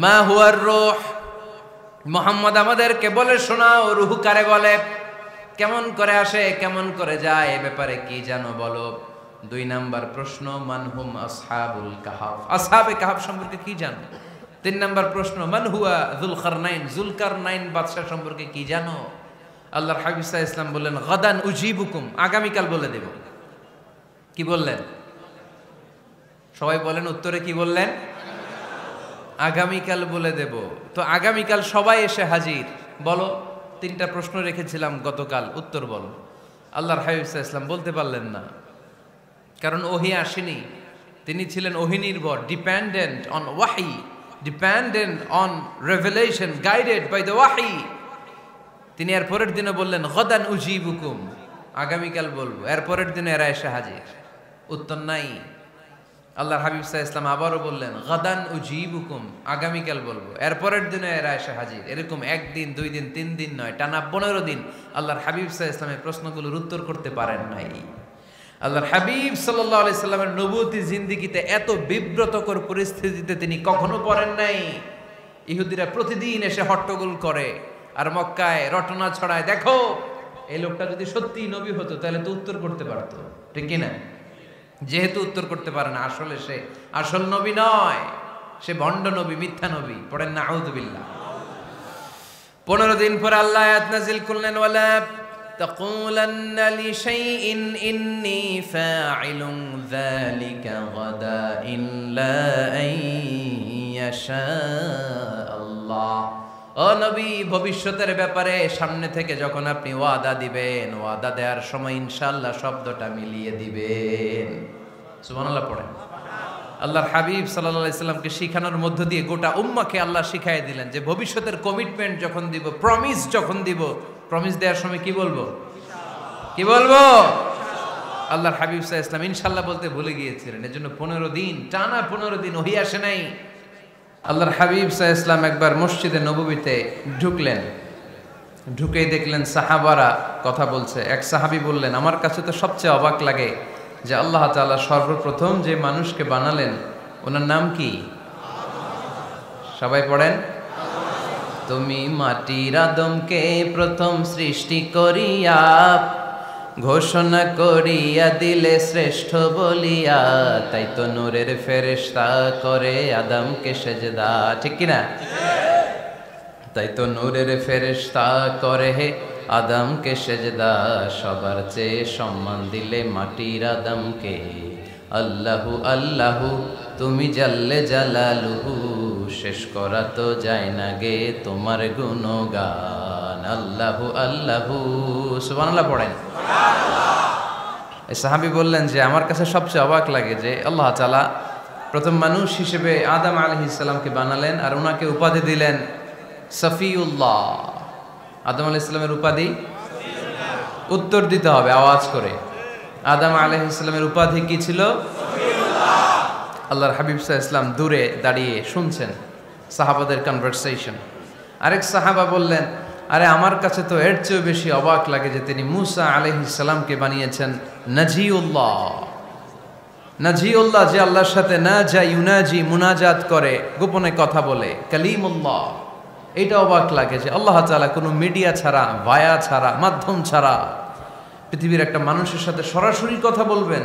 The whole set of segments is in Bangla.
মা হুয়ার রূহ, মুহাম্মদ আমাদেরকে বলে শোনাও রূহ কারে বলে, কেমন করে আসে, কেমন করে যায়, এ ব্যাপারে কি জানো বলো। 2 নাম্বার প্রশ্ন, মানহুম আসহাবুল কাহাফ, আসহাবে কাহাফ সম্পর্কে কি জানো। 3 নাম্বার প্রশ্ন, মান হুয়া যুলকারনাইন, যুলকারনাইন বাদশা সম্পর্কে কি জানো। আল্লাহর হাবিব সাল্লাল্লাহু আলাইহি ওয়াসাল্লাম বললেন গাদান উজিবুকুম, আগামীকাল বলে দেব। কি বললেন? সবাই বলেন উত্তরে কি বললেন? আগামীকাল বলে দেব। তো আগামীকাল সবাই এসে হাজির। বলো, 3টা প্রশ্ন রেখেছিলাম গতকাল, উত্তর বলো। আল্লাহর হাবিব সাল্লাল্লাহু আলাইহি ওয়াসাল্লাম বলতে পারলেন না, কারণ ওহী আসেনি। তিনি ছিলেন ওহী নির্ভর, ডিপেন্ডেন্ট অন ওয়াহি, dependent on revelation, guided by the ওয়াহি। তিনি এর পরের দিনে বললেন গাদান উজিবুকুম, আগামীকাল বলবো। এর পরের দিনে এরা এসে হাজির, উত্তর নাই। আল্লাহর হাবিব সাল্লাল্লাহু আলাইহি ওয়াসাল্লাম আবারও বললেন গাদান উজিবুকুম, আগামীকাল বলবো। এর পরের দিনে এরা এসে হাজির। এরকম 1 দিন 2 দিন 3 দিন নয়, টানা 15 দিন আল্লাহর হাবিব সাল্লাল্লাহু আলাইহি ওয়াসাল্লামের প্রশ্নগুলোর উত্তর করতে পারেন নাই। আল্লাহর হাবিব সাল্লাল্লাহু আলাইহি সাল্লামের নবুয়তি জিন্দেগিতে এত বিব্রতকর পরিস্থিতিতে তিনি কখনো পড়েন নাই। ইহুদিরা প্রতিদিন এসে হট্টগোল করে আর মক্কায় রটনা ছড়ায়, দেখো এই লোকটা যদি সত্যি নবী হতো তাহলে তো উত্তর করতে পারতো, ঠিক কি না? যেহেতু উত্তর করতে পারে না, আসলে সে আসল নবী নয়, সে ভণ্ড নবী, মিথ্যা নবী। পড়েন না আউযুবিল্লাহ। 15 দিন পর আল্লাহ আয়াত নাযিল করলেন ওয়ালা তাকুলান্না লিশাইইন ইন্নী ফাইলুন যালিকা গাদা ইল্লা আইয়াশা আল্লাহ। ও নবী, ভবিষ্যতের ব্যাপারে সামনে থেকে যখন আপনি ওয়াদা দিবেন, ওয়াদা দেওয়ার সময় ইনশাআল্লাহ শব্দটা মিলিয়ে দিবেন। সুবহানাল্লাহ পড়েন। আল্লাহর হাবিব সাল্লাল্লাহু আলাইহি সাল্লামকে শিখানোর মধ্য দিয়ে গোটা উম্মাহকে আল্লাহ শিখাই দিলেন যে ভবিষ্যতের কমিটমেন্ট যখন দিব, প্রমিস যখন দিব, প্রমিস দেওয়ার সময় কি বলবো? কি বলবো? আল্লাহর হাবিব সাল্লাল্লাহু আলাইহি সাল্লাম ইনশাআল্লাহ বলতে ভুলে গিয়েছিলেন। এজন্য 15 দিন টানা 15 দিন ওহী আসে নাই। আল্লাহর হাবিব সাল্লাল্লাহু আলাইহি সাল্লাম একবার মসজিদে নববীতে ঢুকলেন, ঢুকেই দেখলেন সাহাবারা কথা বলছে। এক সাহাবী বললেন, আমার কাছে তো সবচেয়ে অবাক লাগে যে আল্লাহ তাআলা সর্বপ্রথম যে মানুষকে বানালেন ওনার নাম কি? সবাই পড়েন, তুমি মাটির আদমকে প্রথম সৃষ্টি করিয়া ঘোষণা করিয়া দিলে শ্রেষ্ঠ বলিয়া, তাই তো নূরের ফেরেশতা করে আদমকে সেজদা, ঠিক কিনা? তাই তো নূরের ফেরেশতা করে আদমকে সেজদা, সবার চেয়ে সম্মান দিলে মাটির আদমকে। আল্লাহু আল্লাহু তুমি জাল্লে জালালুহু, শেষ করা তো যায় না গে তোমার গুণগান। আল্লাহু আল্লাহু, সুবহানাল্লাহ পড়েন। এই সাহাবী বললেন যে আমার কাছে সবচেয়ে অবাক লাগে যে আল্লাহ তাআলা প্রথম মানুষ হিসেবে আদম আলাইহিস সালামকে বানালেন আর ওনাকে উপাধি দিলেন সফিউল্লাহ। আদম আলাইহিস সালামের উপাধি উত্তর দিতে হবে আওয়াজ করে। আদম আলাইহিস সালামের উপাধি কি ছিল? সফিউল্লাহ। আল্লাহর হাবিব সাল্লাল্লাহু আলাইহি ওয়াসাল্লাম দূরে দাঁড়িয়ে শুনছেন সাহাবাদের কনভারসেশন। আরেক সাহাবা বললেন, আরে আমার কাছে তো এর চেয়েও বেশি অবাক লাগে যে তিনি মুসা আলাইহিস সালামকে বানিয়েছেন নাজিউল্লাহ। নাজিউল্লাহ, যে আল্লাহর সাথে না যা ইউনাজি মুনাজাত করে, গোপনে কথা বলে, কালিমুল্লাহ। এটা অবাক লাগে যে আল্লাহ তাআলা কোনো মিডিয়া ছাড়া, ভায়া ছাড়া, মাধ্যম ছাড়া পৃথিবীর একটা মানুষের সাথে সরাসরি কথা বলবেন।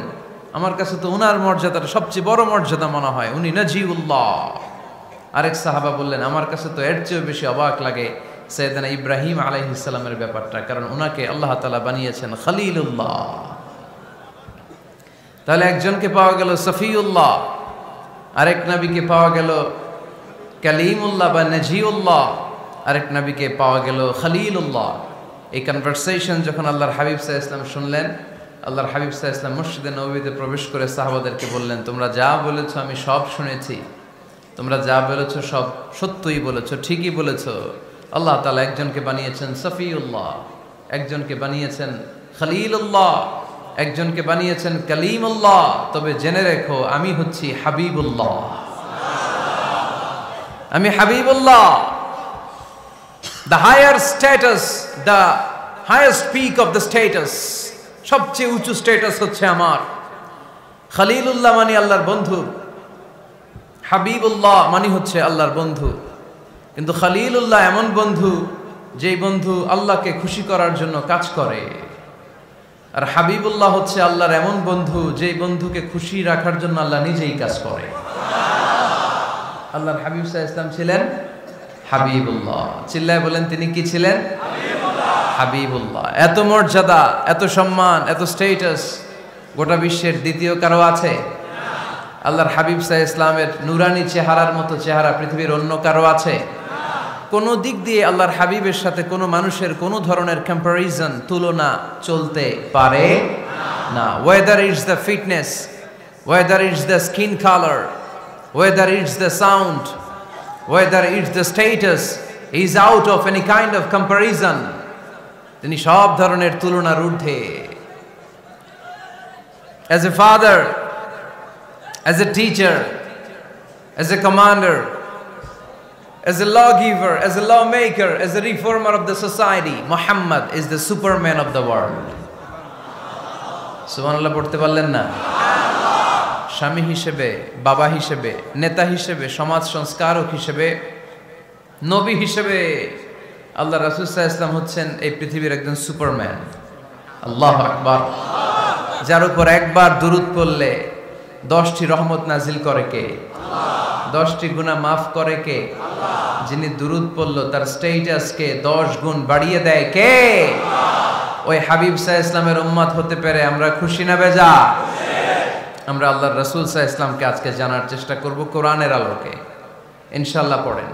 আমার কাছে তো ওনার মর্যাদাটা সবচেয়ে বড় মর্যাদা মনে হয়, উনি নাজিউল্লাহ। আরেক সাহাবা বললেন, আমার কাছে তো এর চেয়েও বেশি অবাক লাগে সাইয়েদনা ইব্রাহিম আলাইহিস সালামের ব্যাপারটা, কারণ ওনাকে আল্লাহ তাআলা বানিয়েছেন খলিলুল্লাহ। তাহলে একজনকে পাওয়া গেল সফিউল্লাহ, আরেক নবীকে পাওয়া গেল কালিমুল্লাহ বা নাজিউল্লাহ, আরেক নবীকে পাওয়া গেল খলিলুল্লাহ। এই কনভারসেশন যখন আল্লাহর হাবিব সাল্লাল্লাহু আলাইহি ওয়াসাল্লাম শুনলেন, আল্লাহর হাবিব সাল্লাল্লাহু আলাইহি ওয়াসাল্লাম মসজিদে নববীতে প্রবেশ করে সাহাবাদেরকে বললেন, তোমরা যা বলেছো আমি সব শুনেছি, তোমরা যা বলেছো সব সত্যই বলেছো, ঠিকই বলেছো। আল্লাহ তাআলা একজনকে বানিয়েছেন সফিউল্লাহ, একজনকে বানিয়েছেন খলিলুল্লাহ, একজনকে বানিয়েছেন কালিমুল্লাহ। তবে জেনে রেখো আমি হচ্ছি হাবিবুল্লাহ, আমি Habibullah. The higher status, the highest peak of the status, সবচেয়ে উঁচু স্ট্যাটাস হচ্ছে আমার। খলিলুল্লাহ মানে আল্লাহর বন্ধু, হাবিবুল্লাহ মানে হচ্ছে আল্লাহর বন্ধু, কিন্তু খলিলুল্লাহ এমন বন্ধু যেই বন্ধু আল্লাহকে খুশি করার জন্য কাজ করে। আর হাবিবুল্লাহ হচ্ছে আল্লাহর এমন বন্ধু যেই বন্ধুকে খুশি রাখার জন্য আল্লাহ নিজেই কাজ করে। আল্লাহর হাবিব সাল্লাল্লাহু আলাইহি ওয়াসাল্লাম ছিলেন হাবিবুল্লাহ। চিল্লায় বলেন তিনি কি ছিলেন? হাবিবুল্লাহ। এত মর্যাদা, এত সম্মান, এত স্ট্যাটাস গোটা বিশ্বের দ্বিতীয় কারো আছে? আল্লাহর হাবিব সাল্লাল্লাহু আলাইহি ওয়াসাল্লামের নুরানি চেহারার মতো চেহারা পৃথিবীর অন্য কারো আছে? কোন দিক দিয়ে আল্লাহর হাবিবের সাথে কোনো মানুষের কোনো ধরনের কম্প্যারিজন, তুলনা চলতে পারে না। Whether it's the fitness, whether it's the skin colour, whether it's the sound, whether it's the status, is out of any kind of comparison. তিনি সব ধরনের তুলনার ঊর্ধ্বে। As a father, as a teacher, as a commander, as a lawgiver, as a lawmaker, as a reformer of the society, Muhammad is the superman of the world. সুবহানাল্লাহ পড়তে পারলেন না? স্বামী হিসেবে, বাবা হিসেবে, নেতা হিসেবে, সমাজ সংস্কারক হিসেবে, নবী হিসেবে আল্লাহ রাসূল সাল্লাল্লাহু আলাইহি ওয়াসাল্লাম হচ্ছেন এই পৃথিবীর একজন সুপারম্যান। আল্লাহু আকবার। যার উপর একবার দুরূদ পড়লে 10টি রহমত নাজিল করে কে? 10টি গুনাহ মাফ করে কে? যিনি দুরূদ পড়ল তার স্ট্যাটাসকে 10 গুণ বাড়িয়ে দেয় কে? ওই হাবিব সাল্লাল্লাহু আলাইহি ওয়াসাল্লামের উম্মত হতে পেরে আমরা খুশি না বেজা? আমরা আল্লাহর রাসূল সাল্লাল্লাহু আলাইহি ওয়াসাল্লামকে আজকে জানার চেষ্টা করব কোরআনের আলোকে। ইনশাআল্লাহ পড়েন।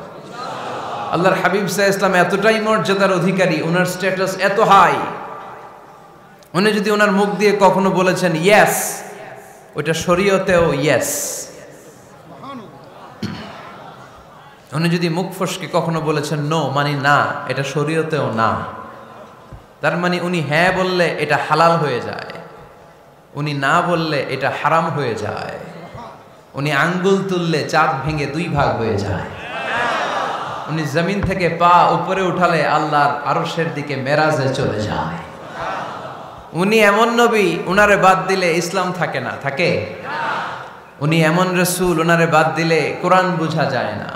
আল্লাহর হাবিব সাল্লাল্লাহু আলাইহি ওয়াসাল্লাম এতটাই মর্যাদার অধিকারী, ওনার স্ট্যাটাস এত হাই, উনি যদি ওনার মুখ দিয়ে কখনো বলেছেন ইয়েস, ওইটা শরীয়তেও ইয়েস। উনি যদি মুখ ফসকে কখনো বলেছেন নো, মানে না, এটা শরীয়তেও না। তার মানে উনি হ্যাঁ বললে এটা হালাল হয়ে যায়, উনি না বললে এটা হারাম হয়ে যায়। উনি আঙ্গুল তুললে চাঁদ ভেঙে 2 ভাগ হয়ে যায়। উনি জমিন থেকে পা উপরে উঠালে আল্লাহর আরশের দিকে মেরাজে চলে যায়। উনি এমন নবী, উনারে বাদ দিলে ইসলাম থাকে না, থাকে? উনি এমন রাসূল, উনারে বাদ দিলে কোরআন বোঝা যায় না,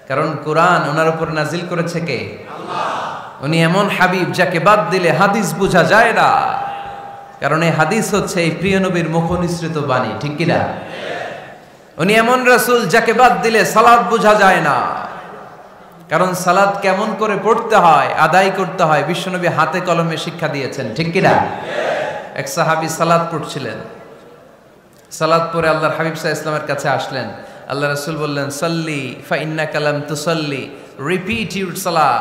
কারণ কোরআন ওনার উপর নাজিল করেছে কে? আল্লাহ। উনি এমন হাবিব যাকে বাদ দিলে হাদিস বোঝা যায় না, কারণ এই হাদিস হচ্ছে এই প্রিয় নবীর মুখনিসৃত বাণী, ঠিক কি না? উনি এমন রাসূল যাকে বাদ দিলে সালাত বোঝা যায় না, কারণ সালাত কেমন করে পড়তে হয়, আদায় করতে হয় বিশ্বনবী হাতে কলমে শিক্ষা দিয়েছেন, ঠিক কি না? এক সাহাবী সালাত পড়ছিলেন, সালাত পড়ে আল্লাহর হাবিব সাল্লাল্লাহু আলাইহি ওয়াসাল্লামের কাছে আসলেন। আল্লাহ রাসূল বললেন সাল্লি ফা ইন্নাকা লাম তুসাল্লি, রিপিট ইউর সালাহ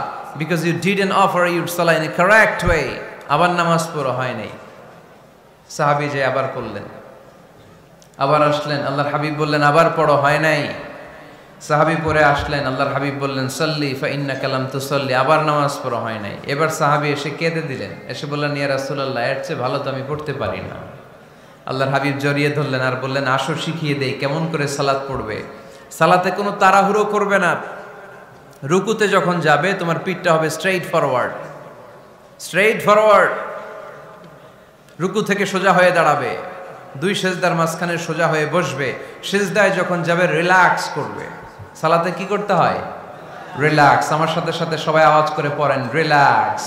because you didn't offer your সালাহ ইন এ কারেক্ট ওয়ে। আবার নামাজ পড়া হয় নাই। সাহাবী যে আবার পড়লেন, আবার আসলেন, আল্লাহর হাবিব বললেন আবার পড়ো, হয় নাই। সাহাবী পড়ে আসলেন, আল্লাহর হাবিব বললেন সাল্লি ফা ইন্নাকা লাম তুসাল্লি, আবার নামাজ পড়া হয় নাই। এবার সাহাবী এসে কেঁদে দিলেন, এসে বললেন ইয়া রাসূলুল্লাহ, এর চেয়ে ভালো তো আমি পড়তে পারি না। আল্লাহর হাবিব জড়িয়ে ধরলেন আর বললেন আসো শিখিয়ে দেই কেমন করে সালাত পড়বে। সালাতে কোনো তাড়াহুড়ো করবে না। রুকুতে যখন যাবে তোমার পিঠটা হবে স্ট্রেইট ফরওয়ার্ড, স্ট্রেইট ফরওয়ার্ড। রুকু থেকে সোজা হয়ে দাঁড়াবে, 2 সেজদার মাঝখানে সোজা হয়ে বসবে। সেজদায় যখন যাবে রিল্যাক্স করবে। সালাতে কি করতে হয়? রিল্যাক্স। আমার সাথে সাথে সবাই আওয়াজ করে পড়েন রিল্যাক্স।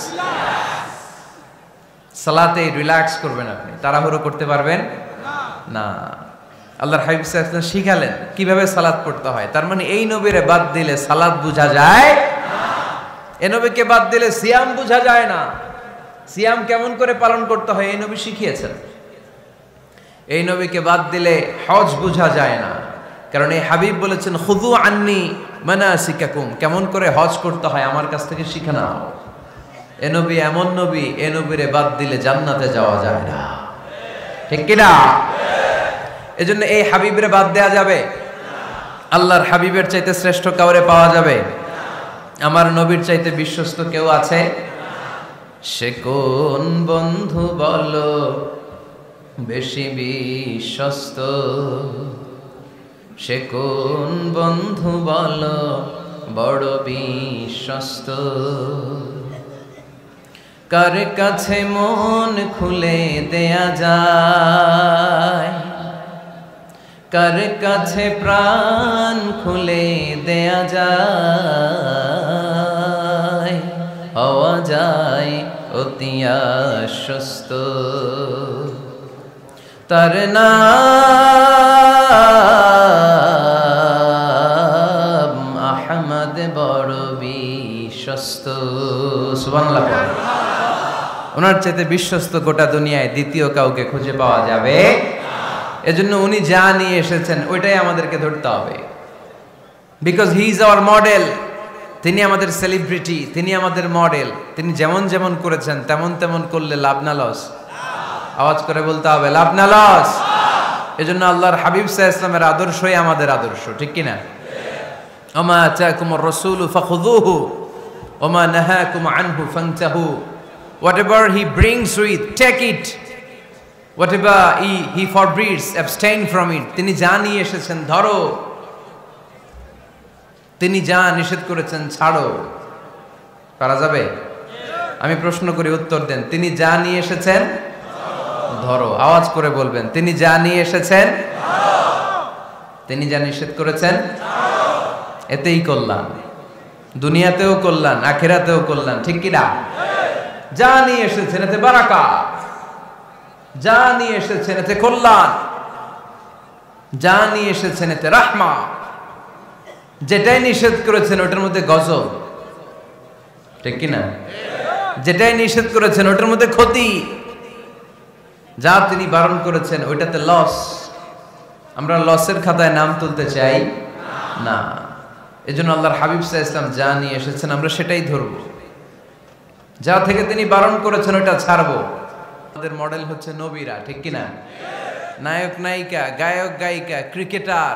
সালাতে রিল্যাক্স করবেন, আপনি তাড়াহুড়ো করতে পারবেন না। আল্লাহর হাবিব সাল্লাল্লাহু আলাইহি ওয়াসাল্লাম শিখালেন কিভাবে সালাত পড়তে হয়। তার মানে এই নবীরে বাদ দিলে সালাত বোঝা যায় না, এই নবীকে বাদ দিলে সিয়াম বোঝা যায় না। সিয়াম কেমন করে পালন করতে হয় এই নবী শিখিয়েছেন। এই নবীকে বাদ দিলে হজ বোঝা যায় না, কারণ এই হাবিব বলেছেন খুযু আন্নী মানাসিকাকুম, কেমন করে হজ করতে হয় আমার কাছ থেকে শিখে নাও। এ নবী এমন নবী, এ নবীরে বাদ দিলে জান্নাতে যাওয়া যায় না, ঠিক কি না? এজন্য এই হাবিবরে বাদ দেয়া যাবে? আল্লাহর হাবিবের চাইতে শ্রেষ্ঠ কাউরে পাওয়া যাবে? আমার নবীর চাইতে বিশ্বস্ত কেউ আছে? সে কোন বন্ধু বলো বেশি বিশ্বস্ত, সে কোন বন্ধু বলো বড় বিশ্বস্ত, কার কাছে মন খুলে দেয়া যায়, কার কাছে প্রাণ খুলে দেয়া যায়, হওয়া যায় অতি আশ্বস্ত। তার নাম আহমদ বড় বিশ্বস্ত। সুবহানাল্লাহ। ওনার চাইতে বিশ্বস্ত গোটা দুনিয়ায় দ্বিতীয় কাউকে খুঁজে পাওয়া যাবে। এজন্য উনি যা নিয়ে এসেছেন ওইটাই আমাদেরকে ধরতে হবে, because he is our model. তিনি আমাদের সেলিব্রিটি, তিনি আমাদের মডেল। তিনি যেমন যেমন করেছেন তেমন তেমন করলে লাভ না লস? আওয়াজ করে বলতে হবে লাভ না লস। এজন্য আল্লাহর হাবিব সাল্লাল্লাহু আলাইহি ওয়াসাল্লামের আদর্শই আমাদের আদর্শ, ঠিক কি না? ওমা আতাকুমুর রাসূলু ফাখুযুহু ওমা নাহাকুম আনহু ফান্তাহু। Whatever he brings with, take it. Whatever he forbids, abstain from it. তিনি যা নিয়ে এসেছেন ধরো, তিনি যা নিষেধ করেছেন ছাড়ো। পারা যাবে? আমি প্রশ্ন করি, উত্তর দেন। তিনি যা নিয়ে এসেছেন ধরো। আওয়াজ করে বলবেন, তিনি যা নিয়ে এসেছেন, তিনি যা নিষেধ করেছেন এতেই কল্যাণ, দুনিয়াতেও কল্যাণ, আখিরাতেও কল্যাণ, ঠিক কি না? যা নিয়ে এসেছেন এতে বারাকা, যা নিয়ে এসেছেন এতে কল্যাণ, যা নিয়ে এসেছেন এতে রাহমা। যেটাই নিষেধ করেছেন ওটার মধ্যে গজব, ঠিক কি না? যেটাই নিষেধ করেছেন ওটার মধ্যে ক্ষতি, যা তিনি বারণ করেছেন ওইটাতে লস। আমরা লসের খাতায় নাম তুলতে চাই না। এজন্য আল্লাহর হাবিব সাল্লাল্লাহু আলাইহি ওয়াসাল্লাম যা নিয়ে এসেছেন আমরা সেটাই ধরবো, যা থেকে তিনি বারণ করেছেন ওটা ছাড়বো। আমাদের মডেল হচ্ছে নবীরা, ঠিক কি না? নায়ক নায়িকা, গায়ক গায়িকা, ক্রিকেটার,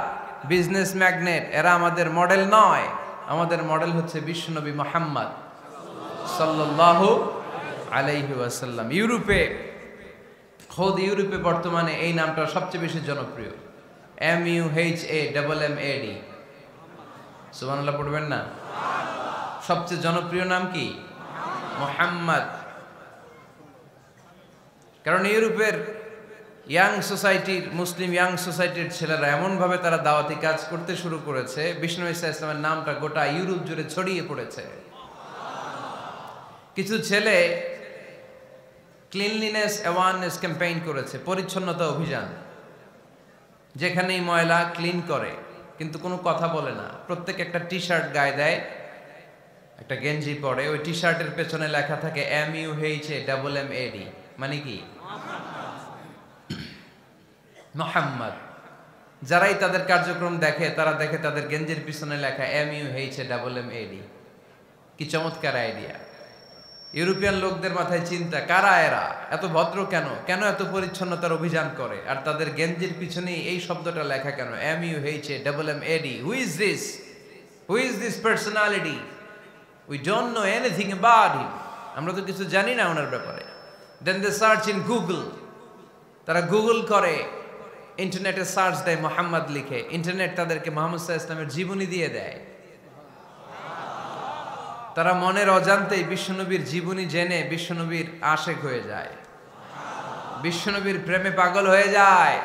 বিজনেস ম্যাগনেট, এরা আমাদের মডেল নয়। আমাদের মডেল হচ্ছে বিশ্বনবী মুহাম্মদ সাল্লাল্লাহু আলাইহি ওয়াসাল্লাম। ইউরোপে, খোদ ইউরোপে বর্তমানে এই নামটা সবচেয়ে বেশি জনপ্রিয়, MUHAMMAD। সুবহানাল্লাহ পড়বেন না? সবচেয়ে জনপ্রিয় নাম কি? মুহাম্মদ। কারণ ইউরোপের ইয়াং সোসাইটির, মুসলিম ইয়াং সোসাইটির ছেলেরা এমনভাবে তারা দাওয়াতি কাজ করতে শুরু করেছে, বিষ্ণু ঈসা ইসলামের নামটা গোটা ইউরোপ জুড়ে ছড়িয়ে পড়েছে। কিছু ছেলে ক্লিনলিনেস অ্যাওয়ারনেস ক্যাম্পেইন করেছে, পরিচ্ছন্নতা অভিযান। যেখানেই ময়লা ক্লিন করে, কিন্তু কোনো কথা বলে না। প্রত্যেক একটা টি শার্ট গায়ে দেয়, একটা গেঞ্জি পরে, ওই টি শার্টের পেছনে লেখা থাকে MUHAMMAD, মানে কি? মুহাম্মদ। যারাই তাদের কার্যক্রম দেখে তারা দেখে তাদের গেঞ্জির পিছনে লেখা MUHAMMAD। কি চমৎকার আইডিয়া! ইউরোপিয়ান লোকদের মাথায় চিন্তা, কারা এরা, এত ভদ্র কেন, কেন এত পরিচ্ছন্নতার অভিযান করে, আর তাদের গেঞ্জির পিছনেই এই শব্দটা লেখা কেন, MUHAMMAD। Who is this? Who is this personality? We don't know anything about him. আমরা তো কিছু জানি না ওনার ব্যাপারে। Then they search in Google. তারা গুগল করে, ইন্টারনেটে সার্চ দেয়, মুহাম্মদ লিখে। ইন্টারনেট তাদেরকে মুহাম্মদ সাল্লাল্লাহু আলাইহি ওয়াসাল্লামের জীবনী দিয়ে দেয়। তারা মনের অজান্তেই বিশ্বনবীর জীবনী জেনে বিশ্বনবীর আশেক হয়ে যায়, বিশ্বনবীর প্রেমে পাগল হয়ে যায়।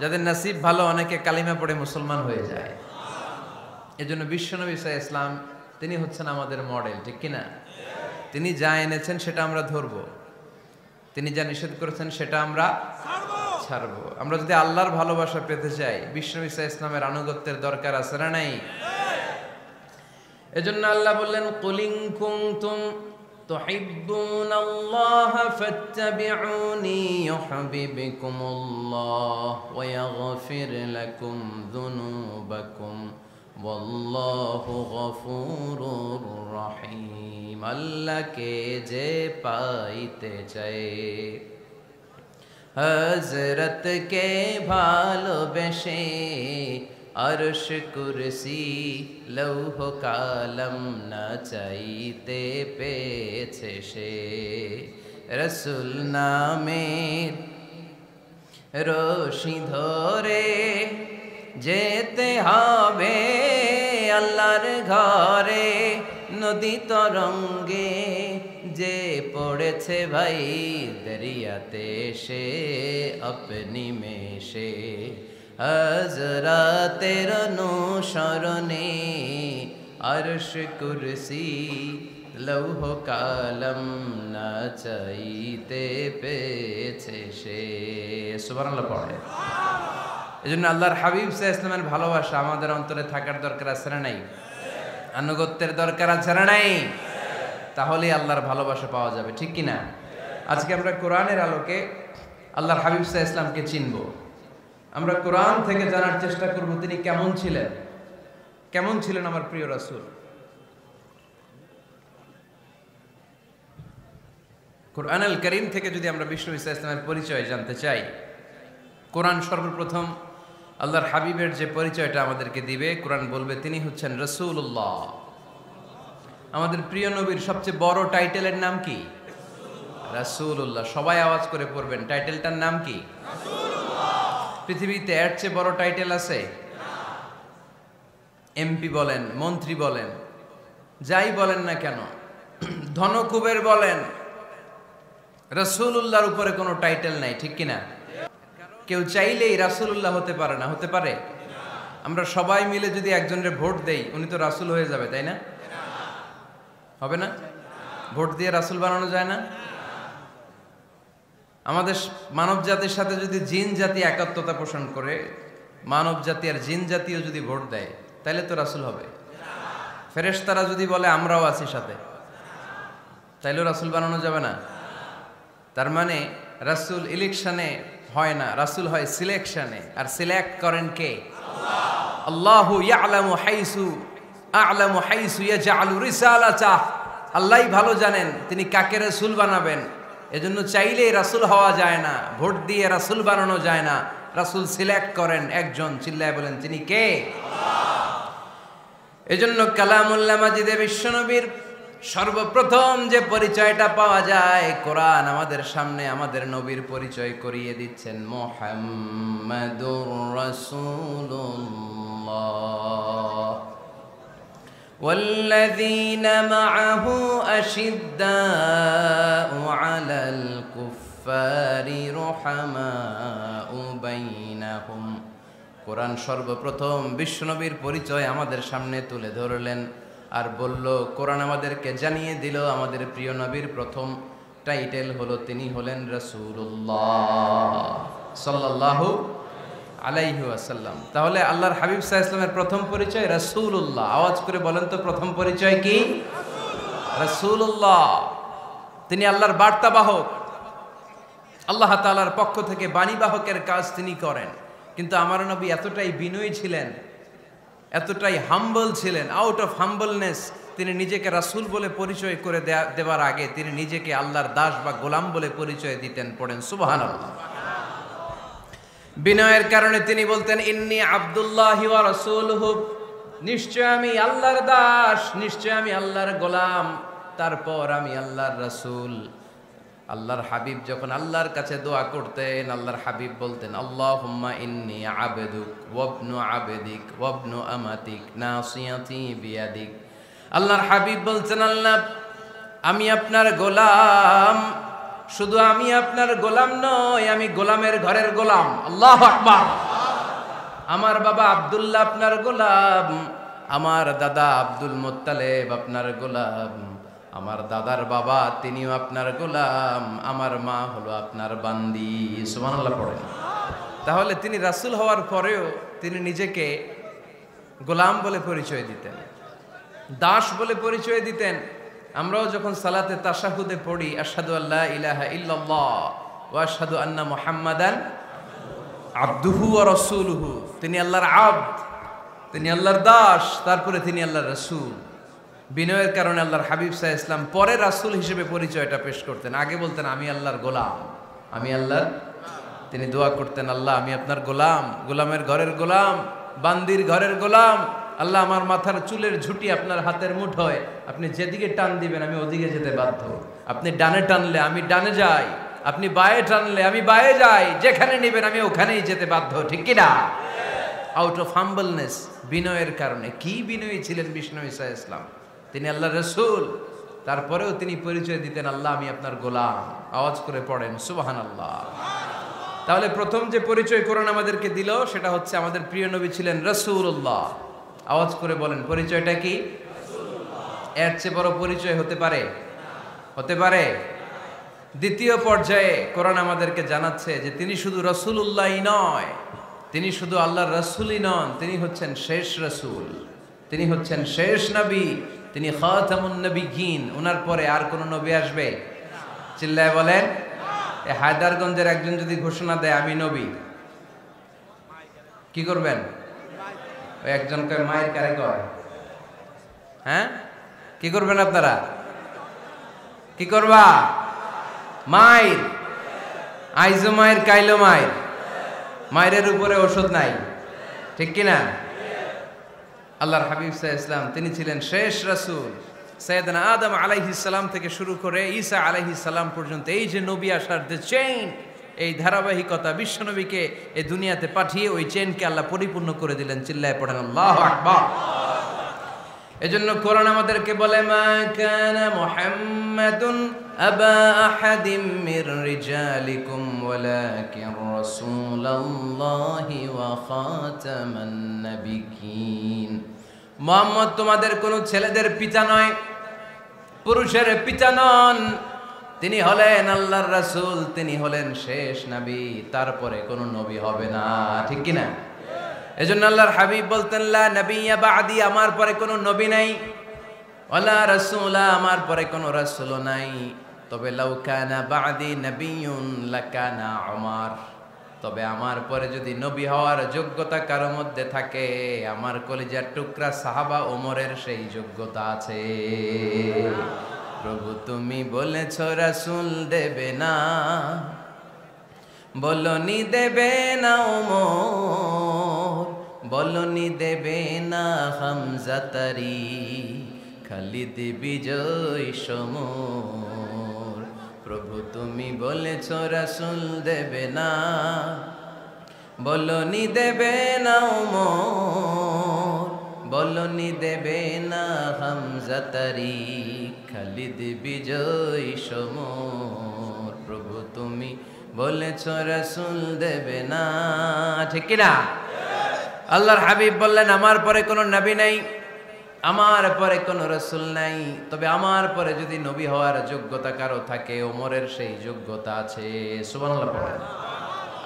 যাদের নসিব ভালো, অনেকে কালিমা পড়ে মুসলমান হয়ে যায়। এজন্য বিশ্বনবী সাল্লাল্লাহু আলাইহি ওয়াসাল্লাম তিনি হচ্ছেন আমাদের মডেল, ঠিক কিনা? তিনি যা এনেছেন সেটা আমরা ধরবো, তিনি যা নিষেধ করেছেন সেটা আমরা ছাড়বো। আমরা যদি আল্লাহর ভালোবাসা পেতে চাই, বিশ্বনবী সাল্লাল্লাহু আলাইহি ওয়াসাল্লামের আনুগত্যের দরকার আছে না নাই? এজন্য আল্লাহ বললেন, কুল ইন কুনতুম তুহিব্বুনাল্লাহা ফাত্তাবিউনি ইউহিব্বুকুমুল্লাহ ওয়া ইয়াগফির লাকুম যুনুবাকুম ওয়াল্লাহু গফুরুর রহিম। আল্লাহকে যে পাইতে চায়, হযরতকে ভালোবেসে আরশ কুরসি লৌহ কালম না চাইতে পেয়েছে সে। রসুল নামের রশি ধরে যেতে হবে আল্লাহর ঘরে। নদী তরঙ্গে যে পড়েছে ভাই দরিয়াতে সে আপনি মেশে। হযরতের অনুসরণে আরশ কুরসি লৌহ কালম না চাইতে পেয়েছে সে। সুবহানাল্লাহ পড়ে। এজন্য আল্লাহর হাবিব সাল্লাল্লাহু আলাইহি ওয়াসাল্লামের ভালোবাসা আমাদের অন্তরে থাকার দরকার আছে না নাই? আনুগত্যের দরকার আছে না নাই? তাহলেই আল্লাহর ভালোবাসা পাওয়া যাবে, ঠিক কি না? আজকে আমরা কোরআনের আলোকে আল্লাহর হাবিব সাল্লাল্লাহু আলাইহি ওয়াসাল্লামকে চিনব। আমরা কোরআন থেকে জানার চেষ্টা করব তিনি কেমন ছিলেন, কেমন ছিলেন আমার প্রিয় রাসূল। কোরআনুল কারীম থেকে যদি আমরা বিষ্ণু ঈসা ইসলামের পরিচয় জানতে চাই, কোরআন সর্বপ্রথম আল্লাহর হাবিবের যে পরিচয়টা আমাদেরকে দিবে, কোরআন বলবে তিনি হচ্ছেন রাসূলুল্লাহ। আমাদের প্রিয় নবীর সবচেয়ে বড় টাইটেলের নাম কি? রাসূলুল্লাহ। সবাই আওয়াজ করে পড়বেন, টাইটেলটার নাম কি? রাসূলুল্লাহ। পৃথিবীতে এর চেয়ে বড় টাইটেল আছে? এমপি বলেন, মন্ত্রী বলেন, যাই বলেন না কেন, ধনকুবের বলেন, রাসূলুল্লাহর উপরে কোনো টাইটেল নাই, ঠিক কিনা? কেউ চাইলেই রাসূলুল্লাহ হতে পারে না, হতে পারে? আমরা সবাই মিলে যদি একজনের ভোট দেই, উনি তো রাসূল হয়ে যাবে, তাই না? হবে না? ভোট দিয়ে রাসূল বানানো যায় না? আমাদের মানব জাতির সাথে যদি জিন জাতি একাত্মতা পোষণ করে, মানব জাতি আর জিন জাতিও যদি ভোট দেয়, তাহলে তো রাসূল হবে। ফেরেশতারা যদি বলে আমরাও আছি সাথে, তাইলেও রাসূল বানানো যাবে না। তার মানে রাসূল ইলেকশনে হয় না, রাসূল হয় সিলেকশনে। আর সিলেক্ট করেন কে? আল্লাহ। আল্লাহু ইয়ালামু হাইসু আ'লামু হাইসু ইয়াজআলু রিসালাতাহ। আল্লাহই ভালো জানেন তিনি কাকে রাসূল বানাবেন। এজন্য চাইলেই রাসূল হওয়া যায় না, ভোট দিয়ে রাসূল বানানো যায় না। রাসূল সিলেক্ট করেন একজন, চিল্লায় বলেন তিনি কে? আল্লাহ। এজন্য কালামুল্লাহ মাজিদে বিশ্বনবীর সর্বপ্রথম যে পরিচয়টা পাওয়া যায়, কোরআন আমাদের সামনে আমাদের নবীর পরিচয় করিয়ে দিচ্ছেন, মুহাম্মাদুর রাসূলুল্লাহ ওয়াল্লাযীনা মাআহু আশিদ্দাউ আলাল কুফফারি রুহামাউ বাইনাহুম। কোরআন সর্বপ্রথম বিশ্বনবীর পরিচয় আমাদের সামনে তুলে ধরলেন আর বলল, কোরআন আমাদেরকে জানিয়ে দিল আমাদের প্রিয় নবীর প্রথম টাইটেল হলো তিনি হলেন রাসূলুল্লাহ সাল্লাল্লাহু আলাইহি ওয়াসাল্লাম। তাহলে আল্লাহর হাবিব সাল্লাল্লাহু আলাইহি ওয়াসাল্লামের প্রথম পরিচয় রাসূলুল্লাহ। আওয়াজ করে বলেন তো প্রথম পরিচয় কি? রাসূলুল্লাহ। তিনি আল্লাহর বার্তাবাহক, আল্লাহ তাআলার পক্ষ থেকে বাণীবাহকের কাজ তিনি করেন। কিন্তু আমার নবী এতটাই বিনয়ী ছিলেন, এতটাই হাম্বল ছিলেন, আউট অফ হাম্বলনেস তিনি নিজেকে রাসূল বলে পরিচয় করে দেওয়ার আগে তিনি নিজেকে আল্লাহর দাস বা গোলাম বলে পরিচয় দিতেন। পড়েন সুবহানাল্লাহ। বিনয়ের কারণে তিনি বলতেন, ইন্নী আব্দুল্লাহি ওয়া রাসূলুহু, নিশ্চয় আমি আল্লাহর দাস, নিশ্চয় আমি আল্লাহর গোলাম, তারপর আমি আল্লাহর রাসূল। আল্লাহর হাবিব যখন আল্লাহর কাছে দোয়া করতেন, আল্লাহর হাবিব বলতেন, আল্লাহুম্মা ইন্নী আবদুক ওয়া ইবনু আবদিক ওয়া ইবনু আমাতিক নাসিয়াতি বিয়াদিক। আল্লাহর হাবিব বলছেন, আল্লাহ আমি আপনার গোলাম, শুধু আমি আপনার গোলাম নয়, আমি গোলামের ঘরের গোলাম। আল্লাহু আকবার। আমার বাবা আব্দুল্লাহ আপনার গোলাম, আমার দাদা আব্দুল মুত্তালিব আপনার গোলাম, আমার দাদার বাবা তিনিও আপনার গোলাম, আমার মা হলো আপনার বান্দি। সুবহানাল্লাহ পড়েন। তাহলে তিনি রাসূল হওয়ার পরেও তিনি নিজেকে গোলাম বলে পরিচয় দিতেন, দাস বলে পরিচয় দিতেন। আমরাও যখন সালাতে তাশাহুদে পড়ি, আশহাদু আল্লা ইলাহা ইল্লাল্লাহ ওয়া আশহাদু আন্না মুহাম্মাদান আবদুহু ওয়া রাসূলুহু, তিনি আল্লাহর আবদ, তিনি আল্লাহর দাস, তারপরে তিনি আল্লাহর রাসূল। বিনয়ের কারণে আল্লাহর হাবিব সাল্লাল্লাহু আলাইহি ওয়াসাল্লাম পরে রাসূল হিসেবে পরিচয়টা পেশ করতেন। আগে বলতেন আমি আল্লাহর গোলাম, আমি আল্লাহর। তিনি দোয়া করতেন, আল্লাহ আমি আপনার গোলাম, গোলামের ঘরের গোলাম, বান্দির ঘরের গোলাম। আল্লাহ আমার মাথার চুলের ঝুঁটি আপনার হাতের মুঠোয়, আপনি যেদিকে টান দিবেন আমি ওদিকে যেতে বাধ্য। আপনি ডানে টানলে আমি ডানে যাই, আপনি বায়ে টানলে আমি বায়ে যাই, যেখানে নেবেন আমি ওখানেই যেতে বাধ্য, ঠিক কি না? আউট অফ হাম্বলনেস, বিনয়ের কারণে। কি বিনয়ী ছিলেন বিষ্ণু ঈসা আলাইহিস সালাম। তিনি আল্লাহর রাসূল, তারপরেও তিনি পরিচয় দিতেন, আল্লাহ আমি আপনার গোলাম। আওয়াজ করে পড়েন সুবহানাল্লাহ। তাহলে প্রথম যে পরিচয় কোরআন আমাদেরকে দিল সেটা হচ্ছে আমাদের প্রিয় নবী ছিলেন রাসূলুল্লাহ। আওয়াজ করে বলেন পরিচয়টা কি? এর চেয়ে বড় পরিচয় হতে পারে? হতে পারে? দ্বিতীয় পর্যায়ে কোরআন আমাদেরকে জানাচ্ছে যে তিনি শুধু রাসূলুল্লাহই নয়, তিনি শুধু আল্লাহর রাসূলই নন, তিনি হচ্ছেন শেষ রাসূল, তিনি হচ্ছেন শেষ নবী, তিনি খাতামুন নবিয়্যিন। ওনার পরে আর কোন নবী আসবে? চিল্লায় বলেন। এই হায়দারগঞ্জের একজন যদি ঘোষণা দেয় আমি নবী, কি করবেন? ওই একজন কয় মায়ের কারে কয়, হ্যাঁ কি করবেন আপনারা? কি করবা? মায়ের আইজো মায়ের কাইলো মায়ের, মায়ের উপরে ওষুধ নাই, ঠিক কিনা? আল্লাহর হাবিব সাল্লাল্লাহু আলাইহি ওয়াসাল্লাম তিনি ছিলেন শেষ রাসূল। সাইয়েদনা আদম আলাইহিস সালাম থেকে শুরু করে ঈসা আলাইহিস সালাম পর্যন্ত এই যে নবী আসার যে চেইন, এই ধারাবাহিকতা, বিশ্বনবীকে এই দুনিয়াতে পাঠিয়ে ওই চেইনকে আল্লাহ পরিপূর্ণ করে দিলেন। চিল্লায়ে পড়েন আল্লাহু আকবার। এজন্য কোরআন আমাদেরকে বলে মা কানা মুহাম্মাদুন আবা আহাদিম মির রিজালিকুম ওয়ালাকিন রাসূলুল্লাহি ওয়া খাতামান নাবিয়্যিন। মুহাম্মদ তোমাদের কোনো ছেলেদের পিতা নয়, পুরুষের পিতা নন, তিনি হলেন আল্লাহর রাসূল, তিনি হলেন শেষ নবী, তারপরে কোনো নবী হবে না, ঠিক কি না? এজন্য আল্লাহর হাবিব বলতেন লা নবিয়্যা বা'দি, আমার পরে কোনো নবী নাই, ওয়ালা রাসূলা, আমার পরে কোনো রাসূলও নাই। তবে লাউ কানা বা'দি নবিয়্যুন লাকানা উমর, তবে আমার পরে যদি নবী হওয়ার যোগ্যতা কারো মধ্যে থাকে, আমার কলিজার টুকরা সাহাবা ওমরের সেই যোগ্যতা আছে। প্রভু তুমি বলেছ রাসূল দেবে না, বলনি দেবে না ওমর, বলনি দেবে না হামজা তারি, খালিদ বিজয় সমর। প্রভু তুমি বলেছ রাসূল দেবে না, বলনি দেবে না ওমর, বলনি দেবে না হামজা তারি, খালিদ বিজয় সমর। প্রভু তুমি বলেছ রাসূল দেবে না, ঠিক কি না? আল্লাহর হাবিব বললেন আমার পরে কোনো নবী নাই, আমার পরে কোনো রাসূল নাই, তবে আমার পরে যদি নবী হওয়ার যোগ্যতা কারো থাকে, ওমরের সেই যোগ্যতা আছে। সুবহানাল্লাহ পড়েন।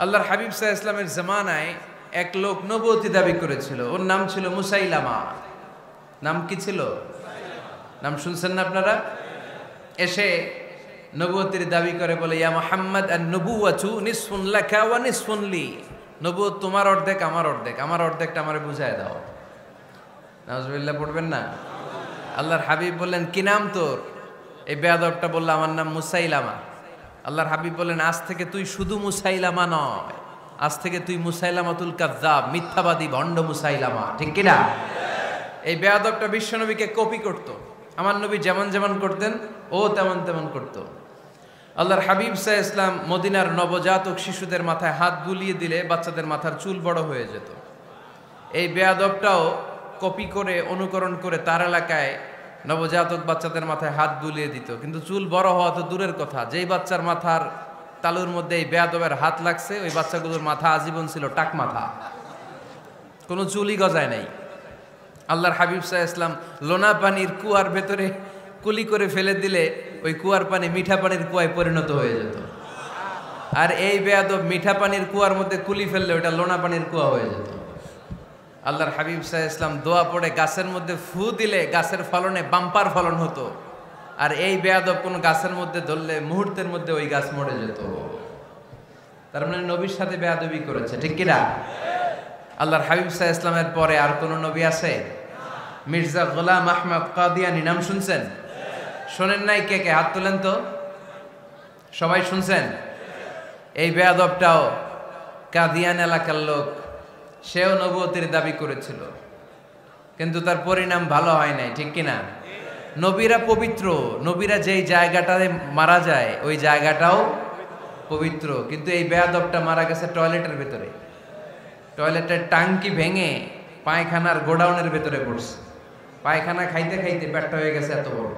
আল্লাহর হাবিব সাল্লাল্লাহু আলাইহি ওয়াসাল্লামের জামানায় এক লোক নবুয়তি দাবি করেছিল, ওর নাম ছিল মুসাইলামা। নাম কি ছিল? নাম শুনছেন না আপনারা? এসে নবুয়তির দাবি করে বলে ইয়া মুহাম্মদ আন-নবুওয়াতু নিসফুন লাকা ওয়া নিসফুন লি, নবুয়ত তোমার অর্ধেক আমার অর্ধেক, আমার অর্ধেকটা আমারে বুঝায় দাও। নাউজুবিল্লাহ পড়বেন না? আল্লাহর হাবিব বললেন কি নাম তোর? এই বেয়াদবটা বলল আমার নাম মুসাইলামা। আল্লাহর হাবিব বললেন আজ থেকে তুই শুধু মুসাইলামা নয়, আজ থেকে তুই মুসাইলামাতুল কাযযাব, মিথ্যাবাদী ভণ্ড মুসাইলামা, ঠিক কি না? এই বেয়াদবটা বিশ্বনবীকে কপি করত, আমার নবী যেমন যেমন করতেন ও তেমন তেমন করত। আল্লাহর হাবিব সাল্লাল্লাহু আলাইহি ওয়াসাল্লাম মদিনার নবজাতক শিশুদের মাথায় হাত বুলিয়ে দিলে বাচ্চাদের মাথার চুল বড় হয়ে যেত। এই বেয়াদবটাও কপি করে অনুকরণ করে তার এলাকায় নবজাতক বাচ্চাদের মাথায় হাত বুলিয়ে দিত, কিন্তু চুল বড় হওয়া তো দূরের কথা, যেই বাচ্চার মাথার তালুর মধ্যে এই বেয়াদবের হাত লাগছে ওই বাচ্চাগুলোর মাথা আজীবন ছিল টাক মাথা, কোনো চুলই গজায় নাই। আল্লাহর হাবিব সাল্লাল্লাহু আলাইহি ওয়াসাল্লাম লোনা পানির কুয়ার ভেতরে কুলি করে ফেলে দিলে ওই কুয়ার পানি মিঠা পানির কুয়ায় পরিণত হয়ে যেত, আর এই বেয়াদব মিঠা পানির কুয়ার মধ্যে কুলি ফেললে ওটা লোনা পানির কুয়া হয়ে যেত। আল্লাহর হাবিব সাল্লাল্লাহু আলাইহি ওয়াসাল্লাম দোয়া পড়ে গাছের মধ্যে ফু দিলে গাছের ফলনে বাম্পার ফলন হতো, আর এই বেয়াদব কোন গাছের মধ্যে ধরলে মুহূর্তের মধ্যে ওই গাছ মরে যেত। তার মানে নবীর সাথে বেয়াদবি করেছে, ঠিক কি না? আল্লাহর হাবিব সাল্লাল্লাহু আলাইহি ওয়াসাল্লামের পরে আর কোন নবী আছে? মির্জা গোলাম আহমদ কাদিয়ানী নাম শুনছেন? শোনেন নাই? কে কে হাত তোলেন তো। সবাই শুনছেন? এই বেয়াদবটাও কাদিয়ান এলাকার লোক, সেও নবুয়তির দাবি করেছিল, কিন্তু তার পরিণাম ভালো হয় নাই, ঠিক কিনা? নবীরা পবিত্র, নবীরা যেই জায়গাটায় মারা যায় ওই জায়গাটাও পবিত্র, কিন্তু এই বেয়াদবটা মারা গেছে টয়লেটের ভেতরে, টয়লেটের টাঙ্কি ভেঙে পায়খানার গোডাউনের ভেতরে পড়ছে, পায়খানা খাইতে খাইতে পেটটা হয়ে গেছে এত বড়,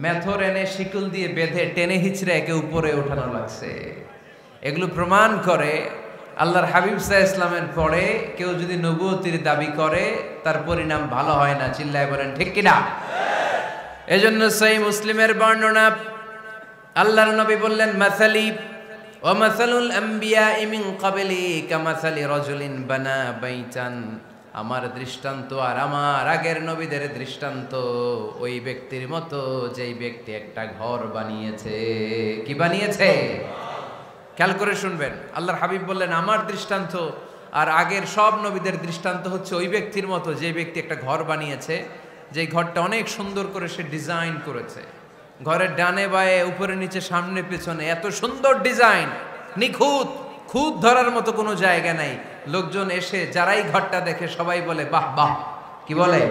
মেথর এনে শিকল দিয়ে বেঁধে টেনে হিচড়ে একে উপরে ওঠানো লাগছে। এগুলো প্রমাণ করে আল্লাহর হাবিব সাল্লাল্লাহু আলাইহি ইসলামের পরে কেউ যদি নবুয়তির দাবি করে তার পরিণাম ভালো হয় না। চিল্লায় বলেন ঠিক কিনা? এজন্য সহিহ মুসলিমের বর্ণনা, আল্লাহর নবী বললেন, মাসালি ওয়া মাসালুল আমবিয়াই মিন ক্বাবলি কামাসালি রাজুলিন বানা বাইতান, আমার দৃষ্টান্ত আর আমার আগের নবীদের দৃষ্টান্ত ওই ব্যক্তির মতো যেই ব্যক্তি একটা ঘর বানিয়েছে। কি বানিয়েছে? খেয়াল করে শুনবেন, আল্লাহর হাবিব বললেন আমার দৃষ্টান্ত আর আগের সব নবীদের দৃষ্টান্ত হচ্ছে ওই ব্যক্তির মতো যে ব্যক্তি একটা ঘর বানিয়েছে, যেই ঘরটা অনেক সুন্দর করে সে ডিজাইন করেছে। ঘরের ডানে বায়ে উপরে নিচে সামনে পেছনে এত সুন্দর ডিজাইন, নিখুঁত, খুঁত ধরার মতো কোনো জায়গা নাই। লোকজন এসে যারাই ঘরটা দেখে সবাই বলে বাহ বাহ। কি বলে?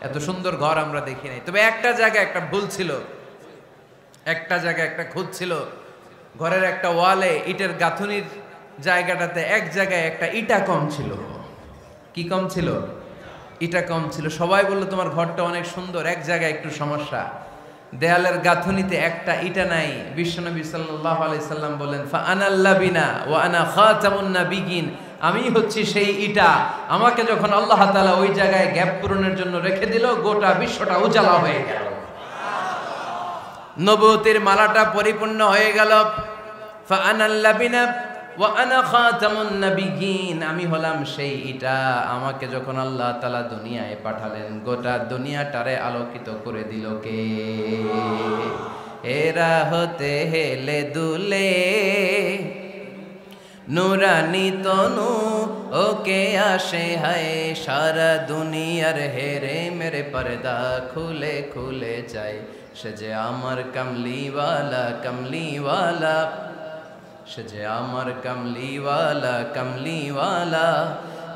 এত সুন্দর ঘর আমরা দেখি নাই। তবে একটা জায়গায় একটা ভুল ছিল, একটা জায়গায় একটা খুঁত ছিল। ঘরের একটা ওয়ালে ইটের গাঁথুনির জায়গাটাতে এক জায়গায় একটা ইটা কম ছিল। কি কম ছিল? ইটা কম ছিল। সবাই বললো তোমার ঘরটা অনেক সুন্দর, এক জায়গায় একটু সমস্যা, দেয়ালের গাঁথুনিতে একটা ইটা নাই। বিশ্বনবী সাল্লাল্লাহু আলাইহি সাল্লাম বলেন, ফা আনাল লাবিনা ওয়া আনা খাতামুন নাবিয়িন, আমি হচ্ছি সেই ইটা। আমাকে যখন আল্লাহ তাআলা ওই জায়গায় গ্যাপ পূরণের জন্য রেখে দিল, গোটা বিশ্বটা উজালা হয়ে গেল, নবুয়তের মালাটা পরিপূর্ণ হয়ে গেল। ফা আনাল লাবিনা ওয়া আনা খাতামুন নাবিয়িন, আমি হলাম সেই ইটা। আমাকে যখন আল্লাহ তাআলা দুনিয়ায় পাঠালেন, গোটা দুনিয়াটারে আলোকিত করে দিল কে? এরা হতে হেলে দুলে নুরানি তনু ওকে আসে হায়, সারা দুনিয়ার হেরে মেরে পর্দা খুলে খুলে যায়। সে যে আমার কমলিওয়ালা কমলিওয়ালা, সে যে আমার কমলিওয়ালা কমলিওয়ালা,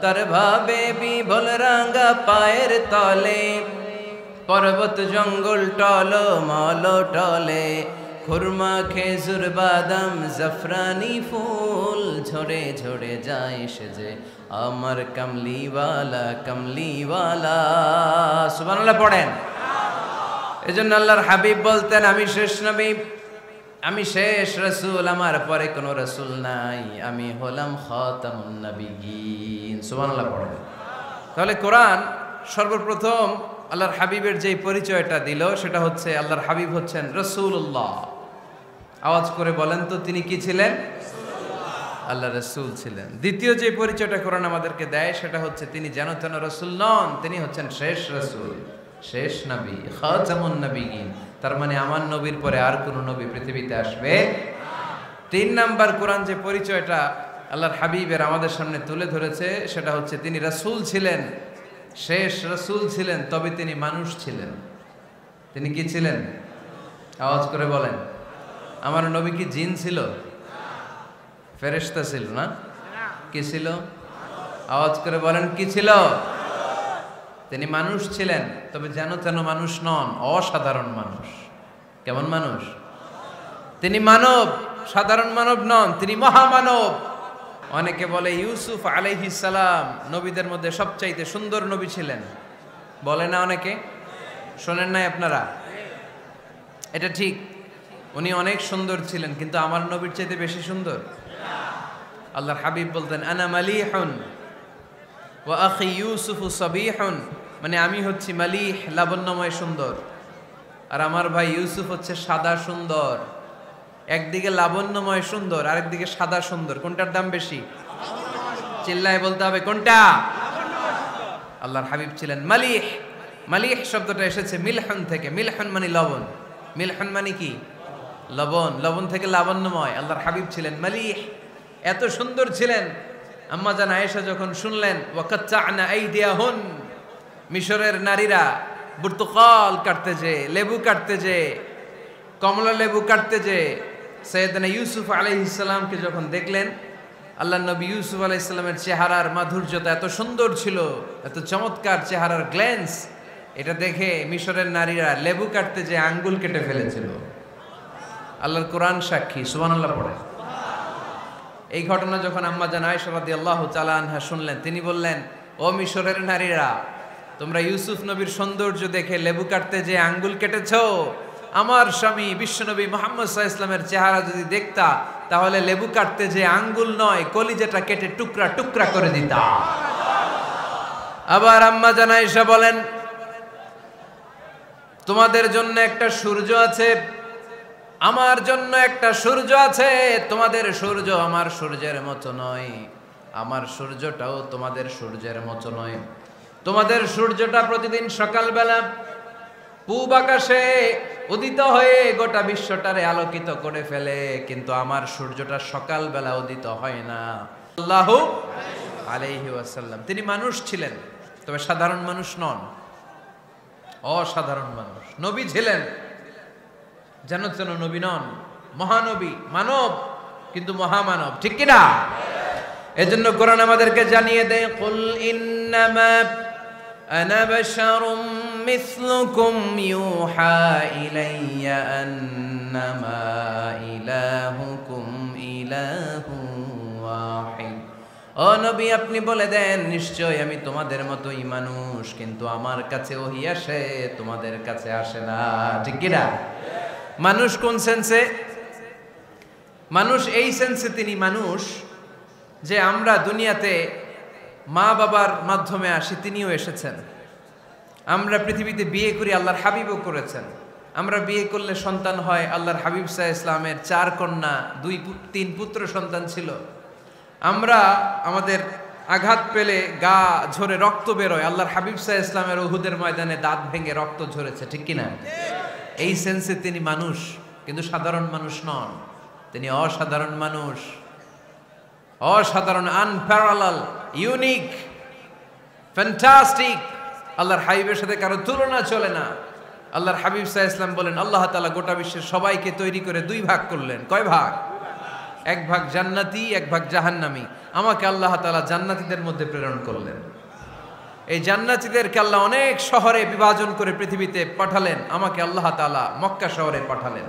তার ভাবে বিভোল রাঙ্গা পায়ের তলে, পর্বত জঙ্গল টল মল টলে, খুরমা খেজুর বাদাম জাফরানি ফুল ঝরে ঝরে যায়। সে যে আমার কমলিওয়ালা কমলিওয়ালা। সুবহানাল্লাহ পড়েন। এজন্য আল্লাহর হাবিব বলতেন, আমি শেষ নবী, আমি শেষ রাসূল, আমার পরে কোনো রাসূল নাই, আমি হলাম খাতামুন নাবিয়িন। সুবহানাল্লাহ পড়েন। তাহলে কোরআন সর্বপ্রথম আল্লাহর হাবিবের যে পরিচয়টা দিল সেটা হচ্ছে আল্লাহর হাবিব হচ্ছেন রাসূলুল্লাহ। আওয়াজ করে বলেন তো, তিনি কি ছিলেন? আল্লাহ রাসূল ছিলেন। দ্বিতীয় যে পরিচয়টা কোরআন আমাদেরকে দেয় সেটা হচ্ছে তিনি যেন তেন রাসূল নন, তিনি হচ্ছেন শেষ রাসূল, শেষ নবী, খাতামুন নাবিয়িন। তার মানে আমার নবীর পরে আর কোন নবী পৃথিবীতে আসবে। তিন নাম্বার কোরআন যে পরিচয়টা আল্লাহর হাবিবের আমাদের সামনে তুলে ধরেছে সেটা হচ্ছে তিনি রাসূল ছিলেন, শেষ রাসূল ছিলেন, তবে তিনি মানুষ ছিলেন। তিনি কি ছিলেন? আওয়াজ করে বলেন। আমার নবী কি জিন ছিল? ফেরেশতা ছিল না? কি ছিল? আওয়াজ করে বলেন, কি ছিল? তিনি মানুষ ছিলেন, তবে যেন তেন মানুষ নন, অসাধারণ মানুষ। কেমন মানুষ? তিনি মানব, সাধারণ মানব নন, তিনি মহামানব। অনেকে বলে ইউসুফ আলাইহিস সালাম নবীদের মধ্যে সবচাইতে সুন্দর নবী ছিলেন, বলে না অনেকে? শোনেন নাই আপনারা? এটা ঠিক, উনি অনেক সুন্দর ছিলেন, কিন্তু আমার নবীর চাইতে বেশি সুন্দর। আল্লাহর হাবিব বলতেন, আনা মালিহুন ওয়া আখি ইউসুফু সাবিহুন, মানে আমি হচ্ছি মালিহ, লাবণ্যময় সুন্দর, আর আমার ভাই ইউসুফ হচ্ছে সাদা সুন্দর। একদিকে লাবণ্যময় সুন্দর, আরেকদিকে সাদা সুন্দর, কোনটার দাম বেশি? চিল্লায় বলতে হবে কোনটা? আল্লাহর হাবিব ছিলেন মালিহ। মালিহ শব্দটা এসেছে মিলহন থেকে। মিলহন মানে লবণ, মিলহন মানে কি? লবণ। লবণ থেকে লাবণ্যময়। আল্লাহর হাবিব ছিলেন মালিহ, এত সুন্দর ছিলেন। আম্মা জান আয়েশা যখন শুনলেন ওয়াকাত্তা'না আইদিয়াহুন, মিশরের নারীরা বুর্তুকাল কাটতে যে, লেবু কাটতে যে, কমলা লেবু কাটতে যে সাইয়েদনা ইউসুফ আলাইহিস সালামকে যখন দেখলেন, আল্লাহর নবী ইউসুফ আলাইহিস সালামের চেহারার মাধুর্যতা এত সুন্দর ছিল, এত চমৎকার চেহারার গ্ল্যান্স, এটা দেখে মিশরের নারীরা লেবু কাটতে যে আঙ্গুল কেটে ফেলেছিল। আল্লাহর কোরআন সাক্ষী। সুবহানাল্লাহ পড়ে। এই ঘটনা যখন আম্মা জান আয়েশা রাদিয়াল্লাহু তাআলা আনহা শুনলেন, তিনি বললেন, ও মিশরের নারীরা, তোমরা ইউসুফ নবীর সৌন্দর্য দেখে লেবু কাটতে যে আঙ্গুল কেটেছো, আমার স্বামী বিশ্বনবী মুহাম্মদ সাল্লাল্লাহু আলাইহি ওয়াসাল্লামের চেহারা যদি দেখতা তাহলে লেবু কাটতে যে আঙ্গুল নয় কলিজাটা কেটে টুকরা টুকরা করে দিতা। আবার আম্মা জান আয়েশা বলেন, তোমাদের জন্য একটা সূর্য আছে, আমার জন্য একটা সূর্য আছে, তোমাদের সূর্য আমার সূর্যের মতো নয়, আমার সূর্যটাও তোমাদের সূর্যের মতো নয়। তোমাদের সূর্যটা প্রতিদিন সকালবেলা পূব আকাশে উদিত হয়ে গোটা বিশ্বটারে আলোকিত করে ফেলে, কিন্তু আমার সূর্যটা সকালবেলা উদিত হয় না। সাল্লাল্লাহু আলাইহি ওয়াসাল্লাম তিনি মানুষ ছিলেন, তবে সাধারণ মানুষ নন, অসাধারণ মানুষ। নবী ছিলেন, যেন যেন নবী নন, মহানবী, মানব কিন্তু মহামানব, ঠিক কিনা? এজন্য কোরআন আমাদেরকে জানিয়ে দেয়, কুল ইন্নামা আনা বাশারুম মিসলুকুম ইউহা ইলাইয়া আন্নামা ইলাহুকুম ইলাহু ওয়াহিদ। ও নবী, আপনি বলে দেন, নিশ্চয় আমি তোমাদের মতোই মানুষ, কিন্তু আমার কাছে ওহী আসে, তোমাদের কাছে আসে না, ঠিক কিনা? মানুষ কোন সেন্সে? মানুষ এই সেন্সে তিনি মানুষ যে আমরা দুনিয়াতে মা বাবার মাধ্যমে আসি, তিনিও এসেছেন। আমরা পৃথিবীতে বিয়ে করি, আল্লাহর হাবিবও করেছেন। আমরা বিয়ে করলে সন্তান হয়, আল্লাহর হাবিব সাল্লাল্লাহু আলাইহি ওয়াসাল্লামের 4 কন্যা 2-3 পুত্র সন্তান ছিল। আমরা আমাদের আঘাত পেলে গা ঝরে রক্ত বেরোয়, আল্লাহর হাবিব সাল্লাল্লাহু আলাইহি ওয়াসাল্লামের উহুদের ময়দানে দাঁত ভেঙে রক্ত ঝরেছে, ঠিক কিনা? এই সেন্সে তিনি মানুষ, কিন্তু সাধারণ মানুষ নন, তিনি অসাধারণ মানুষ, অসাধারণ, আনপ্যারালাল, ইউনিক, ফ্যান্টাস্টিক। আল্লাহর হাবিবের সাথে কারো তুলনা চলে না। আল্লাহর হাবিব সাল্লাল্লাহু আলাইহি ওয়াসাল্লাম বলেন, আল্লাহ তাআলা গোটা বিশ্বের সবাইকে তৈরি করে 2 ভাগ করলেন। কয় ভাগ? 1 ভাগ জান্নাতি, 1 ভাগ জাহান্নামী। আমাকে আল্লাহ তাআলা জান্নাতীদের মধ্যে প্রেরণ করলেন। এই জান্নাতীদেরকে আল্লাহ অনেক শহরে বিভাজন করে পৃথিবীতে পাঠালেন, আমাকে আল্লাহ তাআলা মক্কা শহরে পাঠালেন।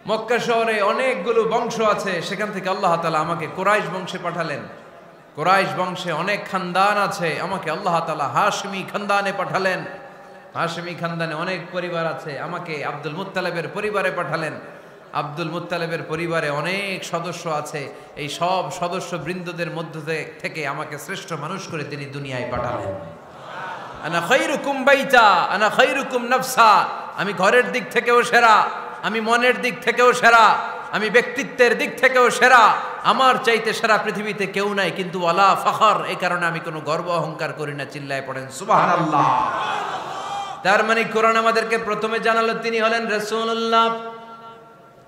মক্কা শহরে অনেকগুলো বংশ আছে, সেখান থেকে আল্লাহ তাআলা আমাকে কুরাইশ বংশে পাঠালেন। কুরাইশ বংশে অনেক খানদান আছে, আমাকে আল্লাহ তাআলা হাশমি খানদানে পাঠালেন। হাশমি খানদানে অনেক পরিবার আছে, আমাকে আব্দুল মুত্তালিবের পরিবারে পাঠালেন। আব্দুল মুত্তালিবের পরিবারে অনেক সদস্য আছে, এই সব সদস্য বৃন্দদের মধ্য থেকে আমাকে শ্রেষ্ঠ মানুষ করে তিনি দুনিয়ায় পাঠালেন। আনা খায়রুকুম বাইতা আনা খায়রুকুম নাফসা, আমি ঘরের দিক থেকেও সেরা, আমি মনের দিক থেকেও সেরা, আমি ব্যক্তিত্বের দিক থেকেও সেরা, আমার চাইতে সেরা পৃথিবীতে কেউ নাই। কিন্তু ওয়ালা ফখর, এই কারণে আমি কোনো গর্ব অহংকার করি না। চিল্লায় পড়েন সুবহানাল্লাহ। তার মানে কোরআন আমাদেরকে প্রথমে জানালো তিনি হলেন রাসূলুল্লাহ,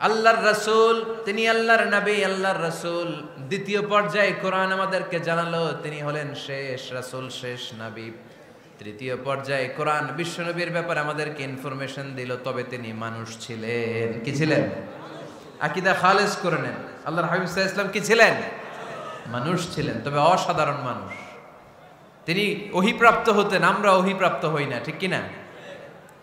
আল্লাহর রাসূল, তিনি আল্লাহর নবী, আল্লাহর রাসূল। দ্বিতীয় পর্যায়ে কোরআন আমাদেরকে জানালো তিনি হলেন শেষ রাসূল, শেষ নবী। তৃতীয় পর্যায়ে কোরআন বিশ্বনবীর ব্যাপারে আমাদেরকে ইনফরমেশন দিল, তবে তিনি মানুষ ছিলেন। কি ছিলেন? আকীদা খালেস করে নেন, আল্লাহর হাবিব সাল্লাল্লাহু আলাইহি ওয়াসাল্লাম কি ছিলেন? মানুষ ছিলেন, তবে অসাধারণ মানুষ। তিনি ওহীপ্রাপ্ত হতেন, আমরা ওহীপ্রাপ্ত হই না, ঠিক কিনা?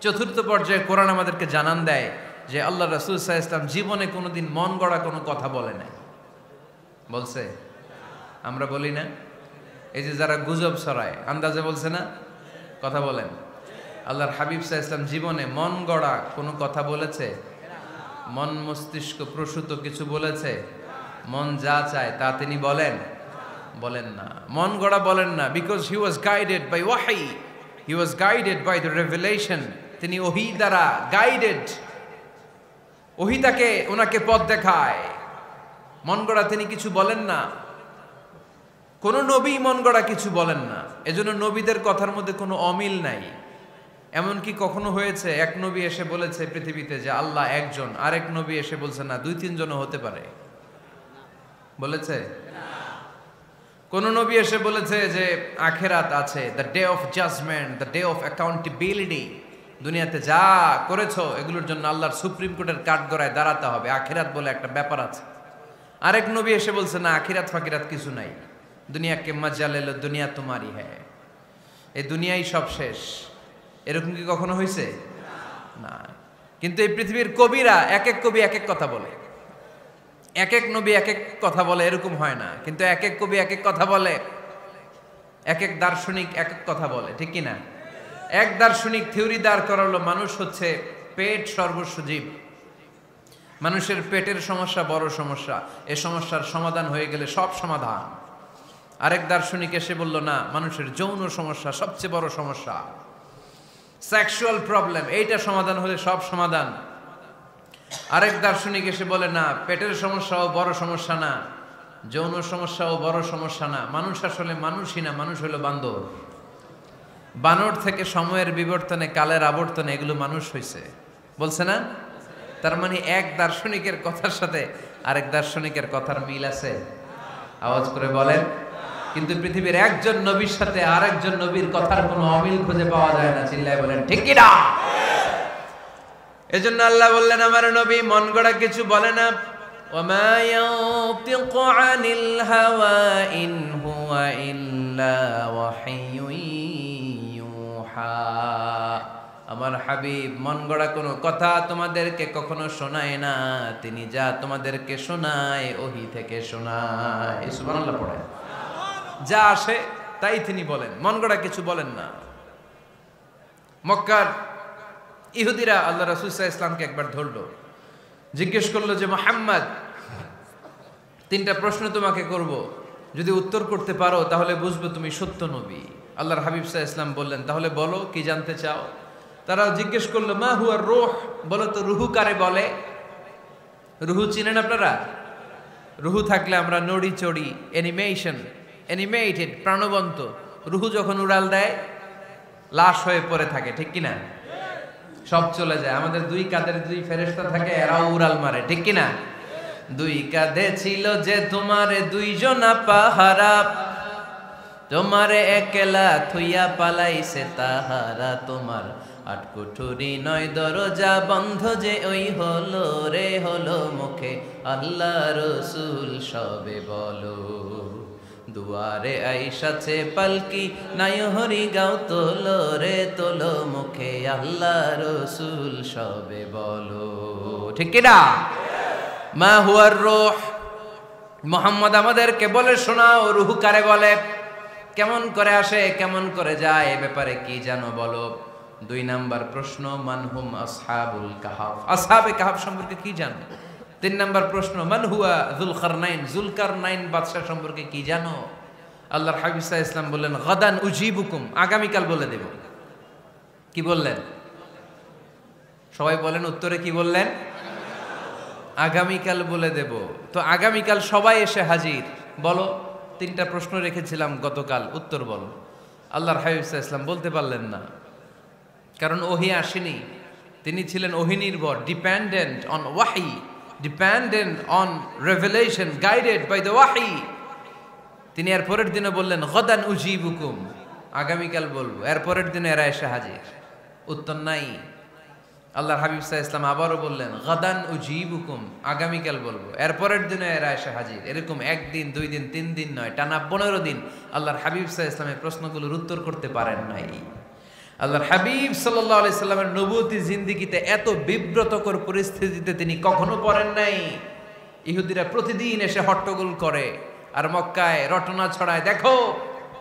চতুর্থ পর্যায়ে কোরআন আমাদেরকে জানান দেয় যে আল্লাহ রাসূল সাল্লাল্লাহু আলাইহি ওয়াসাল্লাম জীবনে কোনোদিন মন গড়া কোনো কথা বলে নাই। বলছে? আমরা বলি না? এই যে যারা গুজব ছড়ায়, আন্দাজে বলছে না, কথা বলেন। আল্লাহর হাবিব সাল্লাল্লাহু আলাইহি ওয়াসাল্লাম জীবনে মন গড়া কোনো কথা বলেছে? মন মস্তিষ্ক প্রসূত কিছু বলেছে? মন যা চায় তা তিনি বলেন? বলেন না, মন গড়া বলেন না। Because he was guided by ওয়াহি, he was guided by the revelation. তিনি ওহী দ্বারা গাইডেড, ওহী তাকে ওনাকে পথ দেখায়। মন গড়া তিনি কিছু বলেন না, কোন নবী মন গড়া কিছু বলেন না। এজন্য নবীদের কথার মধ্যে কোনো অমিল নাই। এমনকি কখনো হয়েছে এক নবী এসে বলেছে পৃথিবীতে যে আল্লাহ একজন, আরেক নবী এসে বলছে না 2-3 জনও হতে পারে? বলেছে? কোন নবী এসে বলেছে যে আখিরাত আছে, the day of judgment, the day of accountability, দুনিয়াতে যা করেছো এগুলোর জন্য আল্লাহর সুপ্রিম কোর্টের কাঠগড়ায় দাঁড়াতে হবে, আখিরাত বলে একটা ব্যাপার আছে। আরেক নবী এসে বলছে না, আখিরাত ফাকিরাত কিছু নাই, দুনিয়া কে মজা লে লো, দুনিয়া তোমারই হ্যায়, এই দুনিয়াই সব শেষ। এরকম কি কখনো হয়েছে? না। কিন্তু এই পৃথিবীর কবিরা, এক এক কবি এক এক কথা বলে, এক এক নবী এক এক কথা বলে, এরকম হয় না। কিন্তু এক এক কবি এক এক কথা বলে, এক এক দার্শনিক এক এক কথা বলে, ঠিক কিনা? এক দার্শনিক থিওরি দাঁড় করালো মানুষ হচ্ছে পেট সর্বস্ব জীব। মানুষের পেটের সমস্যা বড় সমস্যা, এ সমস্যার সমাধান হয়ে গেলে সব সমাধান। আরেক দার্শনিক এসে বলল না, মানুষের যৌন সমস্যা সবচেয়ে বড় সমস্যা, সেক্সুয়াল প্রবলেম, এইটা সমাধান হলে সব সমাধান। আরেক দার্শনিক এসে বলে না, পেটের সমস্যাও বড় সমস্যা না, যৌন সমস্যাও বড় সমস্যা না, মানুষ আসলে মানুষই না, মানুষ হলো বান্দর। বানর থেকে সময়ের বিবর্তনে, কালের আবর্তনে এগুলো মানুষ হয়েছে, বলছে না? তার মানে এক দার্শনিকের কথার সাথে আরেক দার্শনিকের কথার মিল আছে? আওয়াজ করে বলেন। কিন্তু পৃথিবীর একজন নবীর সাথে আরেকজন নবীর কথার কোনো অমিল খুঁজে পাওয়া যায় না। চিল্লায় বলেন ঠিক কি না? এজন্য আল্লাহ বললেন, আমার নবী মন গড়া কিছু বলে না। ওয়ামা ইয়ানতিকু আনিল হাওয়া ইন হুয়া ইল্লা ওয়াহিয়ুন ইউহা। আমার হাবিব মন গড়া কোনো কথা তোমাদেরকে কখনো শোনায় না, তিনি যা তোমাদেরকে শোনায় ওহী থেকে শোনায়। সুবহানাল্লাহ পড়েন। যা আসে তাই তিনি বলেন, মন গড়া কিছু বলেন না। মক্কার ইহুদিরা আল্লাহ রাসূল সাল্লাল্লাহু আলাইহি ওয়াসাল্লামকে একবার ধরলো, জিজ্ঞেস করলো যে মুহাম্মদ, তিনটা প্রশ্ন তোমাকে করব, যদি উত্তর করতে পারো তাহলে বুঝবো তুমি সত্য নবী। আল্লাহর হাবিব সাল্লাল্লাহু আলাইহি ওয়াসাল্লাম বললেন, তাহলে বলো কি জানতে চাও? তারা জিজ্ঞেস করলো মা হুয়া রূহ, বলো তো রুহু কারে বলে? রুহু চিনেন আপনারা? রুহু থাকলে আমরা নড়ি চড়ি, অ্যানিমেটেড, প্রাণবন্ত। রুহু যখন উড়াল দেয় লাশ হয়ে পড়ে থাকে, ঠিক কিনা? সব চলে যায়। আমাদের দুই কাঁধের দুই ফেরেশতা থাকে, এরাও উড়াল মারে, ঠিক কিনা? দুই কাঁধে ছিল যে তোমারে দুইজনা পাহারা, তোমারে একলা থুইয়া পালাইছে তাহারা। তোমার আট কুঠুরি নয় দরজা বন্ধ যে ওই হলো রে হলো মুখে আল্লাহ রসুল সবে বলো। দুয়ারে আইসাছে পালকি নাই হরি গাও তোলো রে তোলো মুখে আল্লাহ রসুল সবে বলো, ঠিক কিনা? মা হুয়ার রূহ, মুহাম্মদ আমাদেরকে বলে শোনাও রুহু কারে বলে, কেমন করে আসে, কেমন করে যায়, এ ব্যাপারে কি জানো বলো। দুই নাম্বার প্রশ্ন, মানহুম আসহাবুল কাহাফ, আসহাবে কাহাফ সম্পর্কে কি জানো? তিন নাম্বার প্রশ্ন, মান হুয়া যুলকারনাইন, যুলকারনাইন বাদশা সম্পর্কে কি জানো? আল্লাহর হাবিব সাল্লাল্লাহু আলাইহি ওয়াসাল্লাম বললেন, গাদান উজিবুকুম, আগামীকাল বলে দেব। কি বললেন? সবাই বলেন উত্তরে কি বললেন? আগামীকাল বলে দেব। তো আগামীকাল সবাই এসে হাজির। বলো, তিনটা প্রশ্ন রেখেছিলাম গতকাল, উত্তর বলো। আল্লাহর হাবিব সাল্লাল্লাহু আলাইহি ওয়াসাল্লাম বলতে পারলেন না, কারণ ওহী আসেনি। তিনি ছিলেন ওহী নির্ভর, ডিপেন্ডেন্ট অন ওয়াহি, dependent on revelation, guided by the ওয়াহি। তিনি এর পরের দিনে বললেন, গাদান উজিবুকুম, আগামীকাল বলবো। এর পরের দিনে এরা এসে হাজির, উত্তর নাই। আল্লাহর হাবিব সাল্লাল্লাহু আলাইহি ওয়াসাল্লাম আবারও বললেন, গাদান উজিবুকুম, আগামীকাল বলবো। এর পরের দিনে এরা এসে হাজির। এরকম একদিন, দুই দিন, তিন দিন নয়, টানা 15 দিন আল্লাহর হাবিব সাল্লাল্লাহু আলাইহি ওয়াসাল্লামের প্রশ্নগুলোর উত্তর করতে পারেন নাই। আল্লাহর হাবিব সাল্লাল্লাহু আলাইহি সাল্লামের নবুয়তি জিন্দেগিতে এত বিব্রতকর পরিস্থিতিতে তিনি কখনো পড়েন নাই। ইহুদিরা প্রতিদিন এসে হট্টগোল করে আর মক্কায় রটনা ছড়ায়, দেখো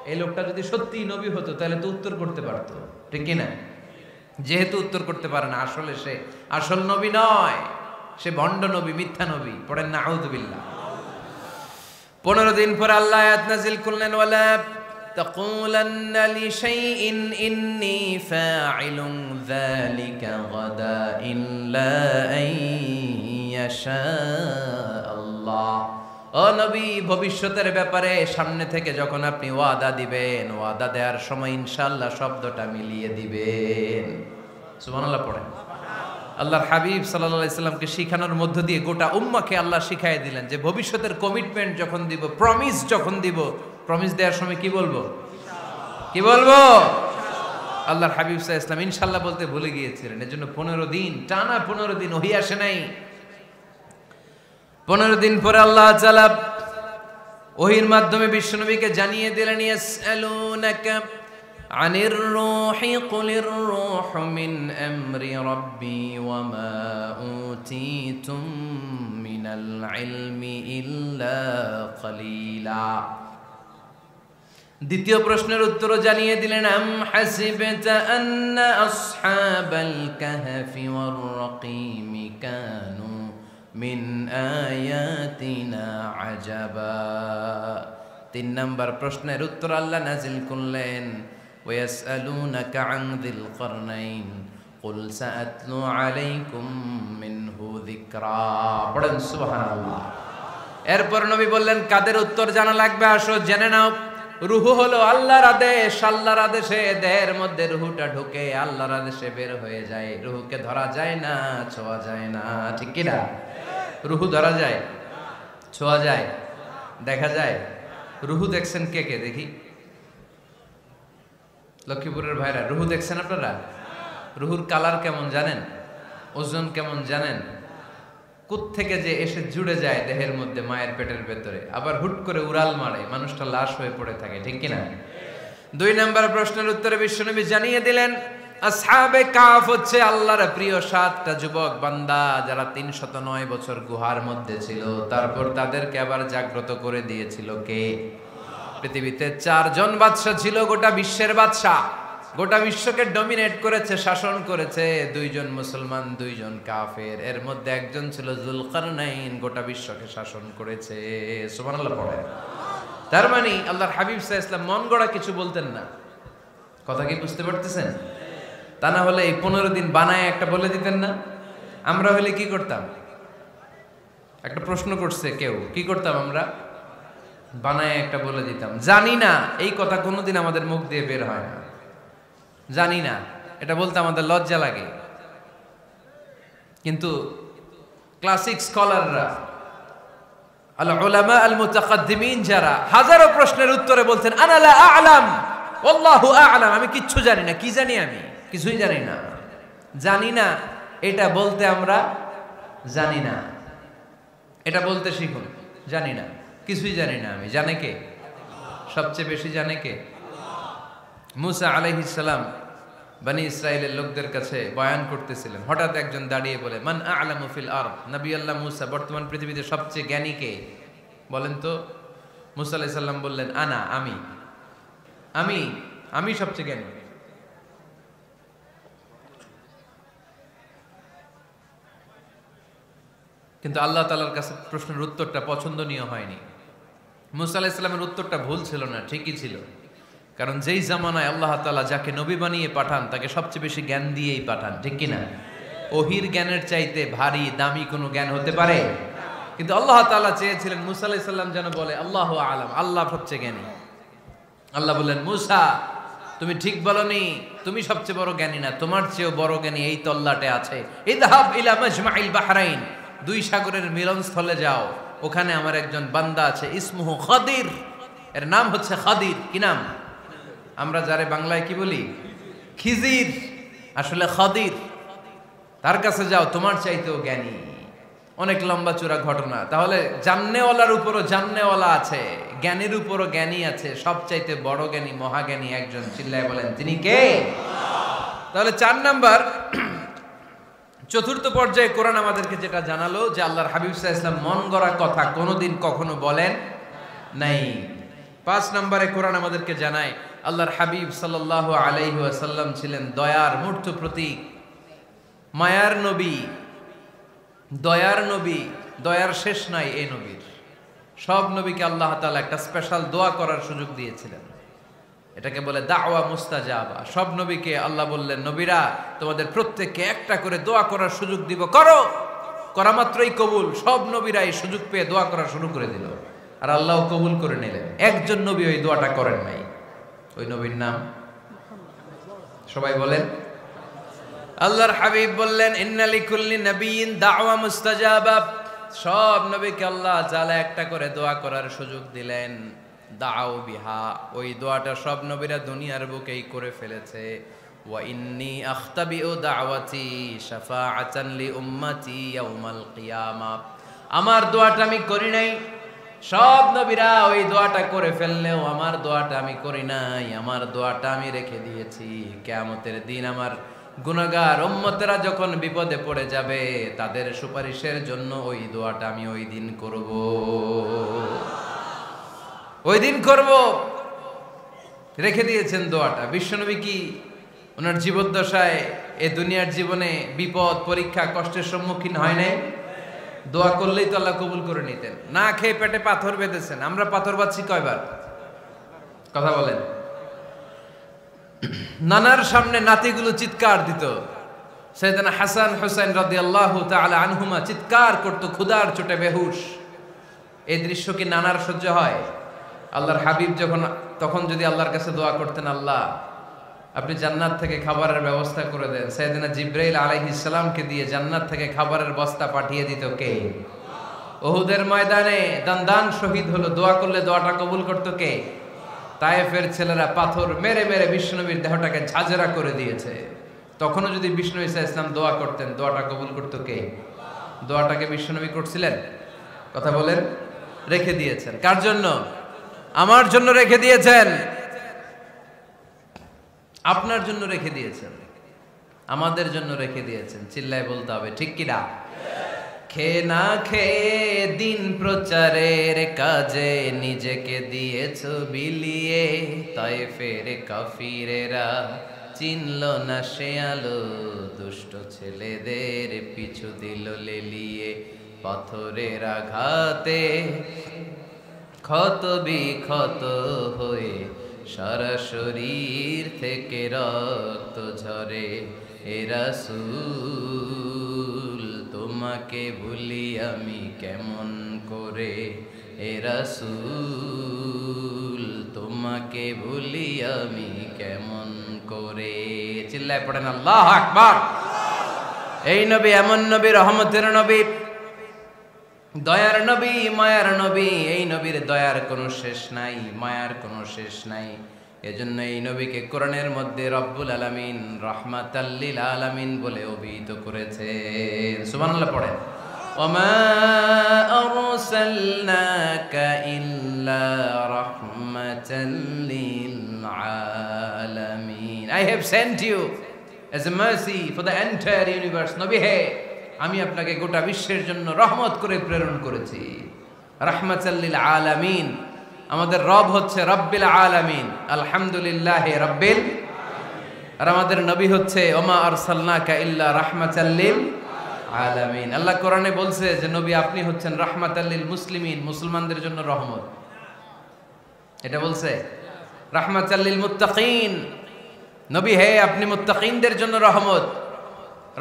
এই লোকটা যদি সত্যি নবী হতো তাহলে তো উত্তর করতে পারতো, ঠিক কি না? যেহেতু উত্তর করতে পারে না, আসলে সে আসল নবী নয়, সে ভণ্ড নবী, মিথ্যা নবী। পড়েন না আউযুবিল্লাহ। 15 দিন পর আল্লাহ আয়াত নাযিল করলেন, ওয়ালা তাকুলান্না লিশাইইন ইন্নী ফাইলুন যালিকা গাদা ইল্লা আইয়াশা আল্লাহ। ও নবী, ভবিষ্যতের ব্যাপারে সামনে থেকে যখন আপনি ওয়াদা দিবেন, ওয়াদা দেওয়ার সময় ইনশাআল্লাহ শব্দটা মিলিয়ে দিবেন। সুবহানাল্লাহ পড়েন। আল্লাহর হাবিব সাল্লাল্লাহু আলাইহি সাল্লামকে শিখানোর মধ্য দিয়ে গোটা উম্মাহকে আল্লাহ শিখাই দিলেন যে ভবিষ্যতের কমিটমেন্ট যখন দিব, প্রমিস যখন দিব, প্রমিস দেওয়ার সময় কি বলবো? কি বলবো? আল্লাহর হাবিব সাল্লাল্লাহু আলাইহি সাল্লাম ইনশাআল্লাহ বলতে ভুলে গিয়েছিলেন। এজন্য 15 দিন, টানা 15 দিন ওহী আসে নাই। 15 দিন পরে আল্লাহ তাআলা ওহীর মাধ্যমে বিশ্বনবীকে জানিয়ে দিলেন, ইয়াসআলুনাকা আনির রূহি কুলির রূহু মিন আমরি রাব্বি ওয়া মা উতীতুম মিনাল ইলমি ইল্লা কালিলা। দ্বিতীয় প্রশ্নের উত্তরও জানিয়ে দিলেন, আম হাসিবতা আন্না আসহাবাল কাহফি ওয়ার রাকিম কানু মিন আয়াতিনা আজাবা। 3 নম্বর প্রশ্নের উত্তর আল্লাহ নাজিল করলেন, ওয়াসআলুনাকা আন যিল করনাইন কুল সাআতলু আলাইকুম মিনহু যিকরা। পড়েন সুবহানাল্লাহ। এরপর নবী বললেন, কাদের উত্তর জানা লাগবে, আসো জেনে নাও। রুহু হলো আল্লাহর আদেশ, আল্লাহর আদেশে দেহের মধ্যে রুহুটা ঢুকে আল্লাহর আদেশে বের হয়ে যায়। রুহুকে ধরা যায় না, ছোঁয়া যায় না, ঠিক কি না? রুহু ধরা যায়, ছোঁয়া যায়, দেখা যায়। রুহু দেখছেন কে কে দেখি? লক্ষ্মীপুরের ভাইরা, রুহু দেখছেন আপনারা? রুহুর কালার কেমন জানেন? ওজন কেমন জানেন? কোত্থেকে যে এসে জুড়ে যায় দেহের মধ্যে, মায়ের পেটের ভেতরে, আবার হুট করে উড়াল মারে, মানুষটা লাশ হয়ে পড়ে থাকে, ঠিক কিনা? 2 নম্বর প্রশ্নের উত্তরে বিশ্বনবী জানিয়ে দিলেন, আসহাবে কাহফ হচ্ছে আল্লাহর প্রিয় 7টা যুবক বান্দা, যারা 309 বছর গুহার মধ্যে ছিল। তারপর তাদেরকে আবার জাগ্রত করে দিয়েছিল কে? পৃথিবীতে 4 জন বাদশা ছিল, গোটা বিশ্বের বাদশা, গোটা বিশ্বকে ডমিনেট করেছে, শাসন করেছে। 2 জন মুসলমান, 2 জন কাফের। এর মধ্যে একজন ছিল যুলকারনাইন, গোটা বিশ্বকে শাসন করেছে। সুবহানাল্লাহ পড়ে। তার মানে আল্লাহর হাবিব সাল্লাল্লাহু আলাইহি ওয়াসাল্লাম মন গড়া কিছু বলতেন না। কথা কি বুঝতে পারতেছেন? তা না হলে এই 15 দিন বানায় একটা বলে দিতেন না? আমরা হলে কি করতাম? একটা প্রশ্ন করছে কেউ, কি করতাম আমরা? বানায় একটা বলে দিতাম। জানি না, এই কথা কোনোদিন আমাদের মুখ দিয়ে বের হয় না। জানি না, এটা বলতে আমাদের লজ্জা লাগে। কিন্তু ক্লাসিক স্কলাররা, আল উলামা আল মুতাকাদ্দিমিন, যারা হাজারো প্রশ্নের উত্তরে বলতেন, আনা লা আ'লাম ওয়াল্লাহু আ'লাম, আমি কিচ্ছু জানি না। কি জানি? আমি কিছুই জানি না। জানি না এটা বলতে আমরা জানি না, এটা বলতে শিখুন। জানি না, কিছুই জানি না আমি। জানে কে? সবচেয়ে বেশি জানে কে? মুসা আলাইহিস সালাম বনি ইসরাইলের লোকদের কাছে বয়ান করতেছিলেন। হঠাৎ একজন দাঁড়িয়ে বলে, মান আ'লামু ফিল আরদ, নবী আল্লাহ মুসা, বর্তমান পৃথিবীতে সবচেয়ে জ্ঞানী কে বলেন তো? মুসা আলাইহিস সালাম বললেন, আনা, আমি সবচেয়ে জ্ঞানী। কিন্তু আল্লাহ তাআলার কাছে প্রশ্নের উত্তরটা পছন্দনীয় হয়নি। মুসা আলাইহিস সালামের উত্তরটা ভুল ছিল না, ঠিকই ছিল। কারণ যেই জামানায় আল্লাহ তাআলা যাকে নবী বানিয়ে পাঠান, তাকে সবচেয়ে বেশি জ্ঞান দিয়েই পাঠান, ঠিক কিনা? ওহির জ্ঞানের চাইতে ভারী দামি কোনো জ্ঞান হতে পারে? কিন্তু আল্লাহ তাআলা চেয়েছিলেন মুসা আলাইহিস সালাম যেন বলে আল্লাহু আ'লাম, আল্লাহ সবচেয়ে জ্ঞানী। আল্লাহ বললেন, মুসা তুমি ঠিক বলনি, তুমি সবচেয়ে বড় জ্ঞানী না, তোমার চেয়েও বড় জ্ঞানী এই তল্লাটে আছে। ইযহাব ইলা মাজমাইল বাহরাইন, 2 সাগরের মিলনস্থলে যাও, ওখানে আমার একজন বান্দা আছে, ইসমুহু খাদির, এর নাম হচ্ছে খাদির। কি নাম? আমরা যারে বাংলায় কি বলি? খিজির, আসলে খাদির। তার কাছে যাও, তোমার চাইতেও জ্ঞানী। অনেক লম্বা চূড়া ঘটনা। তাহলে জান্নেওয়ালার উপরও জান্নেওয়ালা আছে, জ্ঞানীর উপরও জ্ঞানী আছে। সবচাইতে বড় জ্ঞানী, মহাজ্ঞানী একজন, চিল্লায় বলেন তিনি কে? তাহলে 4 নাম্বার, চতুর্থ পর্যায়ে কোরআন আমাদেরকে যেটা জানালো, যে আল্লাহর হাবিব সাল্লাল্লাহু আলাইহি ওয়াসাল্লাম মন গড়া কথা কোনোদিন কখনো বলেন নাই। 5 নম্বরে কোরআন আমাদেরকে জানায়, আল্লাহর হাবিব সাল্লাল্লাহু আলাইহি ওয়াসাল্লাম ছিলেন দয়ার মূর্ত প্রতীক, মায়ার নবী, দয়ার নবী। দয়ার শেষ নাই এই নবীর। সব নবীকে আল্লাহ তাআলা একটা স্পেশাল দোয়া করার সুযোগ দিয়েছিলেন, এটাকে বলে দাওয়া মুস্তাজাবা। সব নবীকে আল্লাহ বললেন, নবীরা তোমাদের প্রত্যেককে একটা করে দোয়া করার সুযোগ দিব, করো। করা মাত্রই কবুল। সব নবীরা এই সুযোগ পেয়ে দোয়া করা শুরু করে দিল, আর আল্লাহ কবুল করে নিলেন। একজন নবী ওই দোয়াটা করেন নাই। ওই নবীর নাম সবাই বলেন। আল্লাহর হাবিব বললেন, ইন্না লিকুল্লি নাবিয়্যিন দাওয়া মুস্তাজাবা। সব নবীকে আল্লাহ তাআলা একটা করে দোয়া করার সুযোগ দিলেন। দাও বিহা, ওই দোয়াটা সব নবীরা দুনিয়ার বুকেই করে ফেলেছে। ওয়া ইন্নী আখতাবিউ দাওয়াতি শাফাআতান লি উম্মতি ইয়াউমাল কিয়ামা। আমার দোয়াটা আমি করি নাই, সব নবীরা ওই দোয়াটা করে ফেললেও আমার দোয়াটা আমি করি নাই। আমার দোয়াটা আমি রেখে দিয়েছি, কিয়ামতের দিন আমার গুনাহগার উম্মতেরা যখন বিপদে পড়ে যাবে, তাদের সুপারিশের জন্য ওই দোয়াটা আমি ওই দিন করব, ওই দিন করব। রেখে দিয়েছেন দোয়াটা। বিশ্বনবী কি ওনার জীবদ্দশায় এ দুনিয়ার জীবনে বিপদ পরীক্ষা কষ্টের সম্মুখীন হয় নাই? দোয়া করলেই তো আল্লাহ কবুল করে নিতেন। না খেয়ে পেটে পাথর বেঁধেছেন, আমরা পাথর বাঁধছি কয়বার? কথা বলেন। নানার সামনে নাতিগুলো চিৎকার দিত, সাইয়েদনা হাসান হুসাইন রাদিয়াল্লাহু তাআলা আনহুমা চিৎকার করতো ক্ষুধার চোটে বেহুশ। এই দৃশ্য কি নানার সহ্য হয়? আল্লাহর হাবিব তখন যদি আল্লাহর কাছে দোয়া করতেন, আল্লাহ আপনি জান্নাত থেকে খাবারের ব্যবস্থা করে দেন, সাইয়েদনা জিবরাইল আলাইহিস সালামকে দিয়ে জান্নাত থেকে খাবারের বস্তা পাঠিয়ে দিত কে? উহুদের ময়দানে দান শহীদ হলো, দোয়া করলে দোয়াটা কবুল করতো কে? তায়েফের ছেলেরা পাথর মেরে মেরে বিষ্ণুনবীর দেহটাকে ঝাঁঝরা করে দিয়েছে। তখনও যদি বিষ্ণু ঈসা ইসলাম দোয়া করতেন, দোয়াটা কবুল করতো কে? দোয়াটাকে বিষ্ণুনবী করছিলেন? কথা বলেন। রেখে দিয়েছেন কার জন্য? আমার জন্য রেখে দিয়েছেন, আপনার জন্য রেখে দিয়েছেন, আমাদের জন্য রেখে দিয়েছেন। চিল্লায় বলতে হবে ঠিক কিনা? খেয়ে না খেয়ে দিন প্রচারের কাজে নিজেকে দিয়েছ বিলিয়ে, তায়েফের কাফিরেরা চিনল না সে আলো, দুষ্ট ছেলেদের পিছু দিল লেলিয়ে, পাথরের আঘাতে ক্ষত বিক্ষত হয়ে সারা শরীর থেকে রক্ত ঝরে। এ রাসূল তোমাকে ভুলি আমি কেমন করে, এ রাসূল তোমাকে ভুলি আমি কেমন করে। চিল্লায় পড়েন আল্লাহু আকবার। এই নবী এমন নবী, রহমতের নবী, দয়ার নবী, মায়ার নবী। এই নবীর দয়ার কোনো শেষ নাই, মায়ার কোনো শেষ নাই। এজন্য এই নবীকে কোরআনের মধ্যে রব্বুল আলামিন রাহমাতাল লিল আলামিন বলে অভিহিত করেছেন। সুবহানাল্লাহ পড়েন। ওমা আরসালনাকা ইল্লা রাহমাতাল লিল আলামিন। I have sent you as a mercy for the entire universe. নবী হে, আমি আপনাকে গোটা বিশ্বের জন্য রহমত করে প্রেরণ করেছি। রাহমাতাল লিল আলামিন। আমাদের রব হচ্ছে রব্বিল আলামিন, আলহামদুলিল্লাহি রাব্বিল। আর আমাদের নবী হচ্ছে ওমা আরসালনাকা ইল্লা রাহমাতাল লিল আলামিন। আল্লাহ কোরআনে বলছে যে নবী আপনি হচ্ছেন রাহমাতাল লিল মুসলিমিন, মুসলমানদের জন্য রহমত। এটা বলছে রাহমাতাল লিল মুত্তাকিন। নবী হে, আপনি মুত্তাকিনদের জন্য রহমত।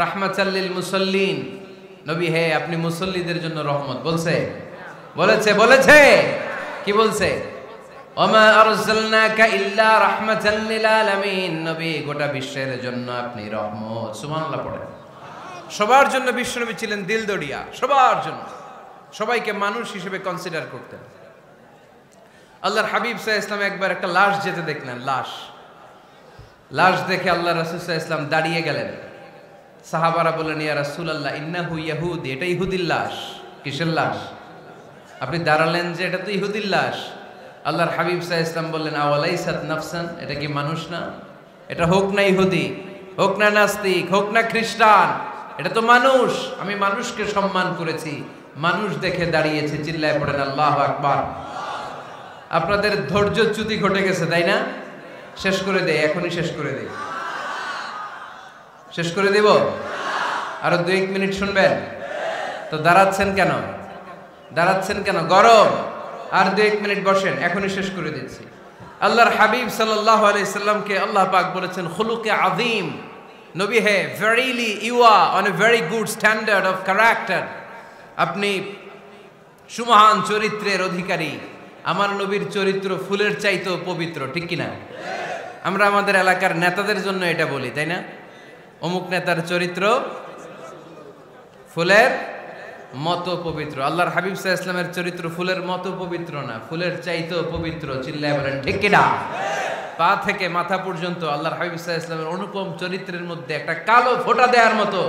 রাহমাতাল লিল মুসাল্লিন। নবী হে, আপনি মুসল্লিদের জন্য রহমত। বলছে? বলেছে। কি বলছে? ওমা আরসালনাকা ইল্লা রাহমাতাল লিল আলামিন। নবী, গোটা বিশ্বের জন্য আপনি রহমত। সুবহানাল্লাহ পড়েন। সবার জন্য বিশ্বনবী ছিলেন দিলদরিয়া, সবার জন্য, সবাইকে মানুষ হিসেবে কনসিডার করতেন। আল্লাহর হাবিব সাল্লাল্লাহু আলাইহি ওয়াসাল্লাম একবার একটা লাশ যেতে দেখলেন। লাশ দেখে আল্লাহ রাসূল সাল্লাল্লাহু আলাইহি ওয়াসাল্লাম দাঁড়িয়ে গেলেন। সাহাবারা বললেন, ইয়া রাসূলুল্লাহ ইন্নাহু ইয়াহুদি। এটা ইহুদির লাশ। কিসের লাশ? আপনি দাঁড়ালেন যে এটা তো ইহুদির লাশ। আল্লাহর হাবিব সাল্লাল্লাহু আলাইহি ওয়াসাল্লাম বললেন, আওয়ালাইসাত নাফসান। এটা কি মানুষ না? এটা হোক না ইহুদি, হোক না নাস্তিক, হোক না খ্রিস্টান, এটা তো মানুষ। আমি মানুষকে সম্মান করেছি, মানুষ দেখে দাঁড়িয়েছি। চিল্লায় পড়েন আল্লাহু আকবার। আপনাদের ধৈর্যচ্যুতি ঘটে গেছে, তাই না? শেষ করে দেই, এখনই শেষ করে দেই। শেষ করে দেব? আরো 2-1 মিনিট শুনবেন তো? দাঁড়াচ্ছেন কেন? গরম। আর 2-1 মিনিট বসেন, এখনই শেষ করে দিচ্ছি। আল্লাহর হাবিব সাল্লাল্লাহু আলাইহি সাল্লামকে আল্লাহ পাক বলেছেন খুলুকে আযীম। নবী হে, verily you are on a very good standard of character. আপনি সুমহান চরিত্রের অধিকারী। আমার নবীর চরিত্র ফুলের চাইতেও পবিত্র, ঠিক কিনা? আমরা আমাদের এলাকার নেতাদের জন্য এটা বলি, তাই না? অমুক নেতার চরিত্র ফুলের মতো পবিত্র। আল্লাহর হাবিব সাল্লাল্লাহু আলাইহি ওয়াসাল্লামের চরিত্র ফুলের মতো পবিত্র না, ফুলের চাইতেও পবিত্র। চিল্লায় বলেন ঠিক কিনা? পা থেকে মাথা পর্যন্ত আল্লাহর হাবিব সাল্লাল্লাহু আলাইহি ওয়াসাল্লামের অনুপম চরিত্রের মধ্যে একটা কালো ফোঁটা দেওয়ার মতো,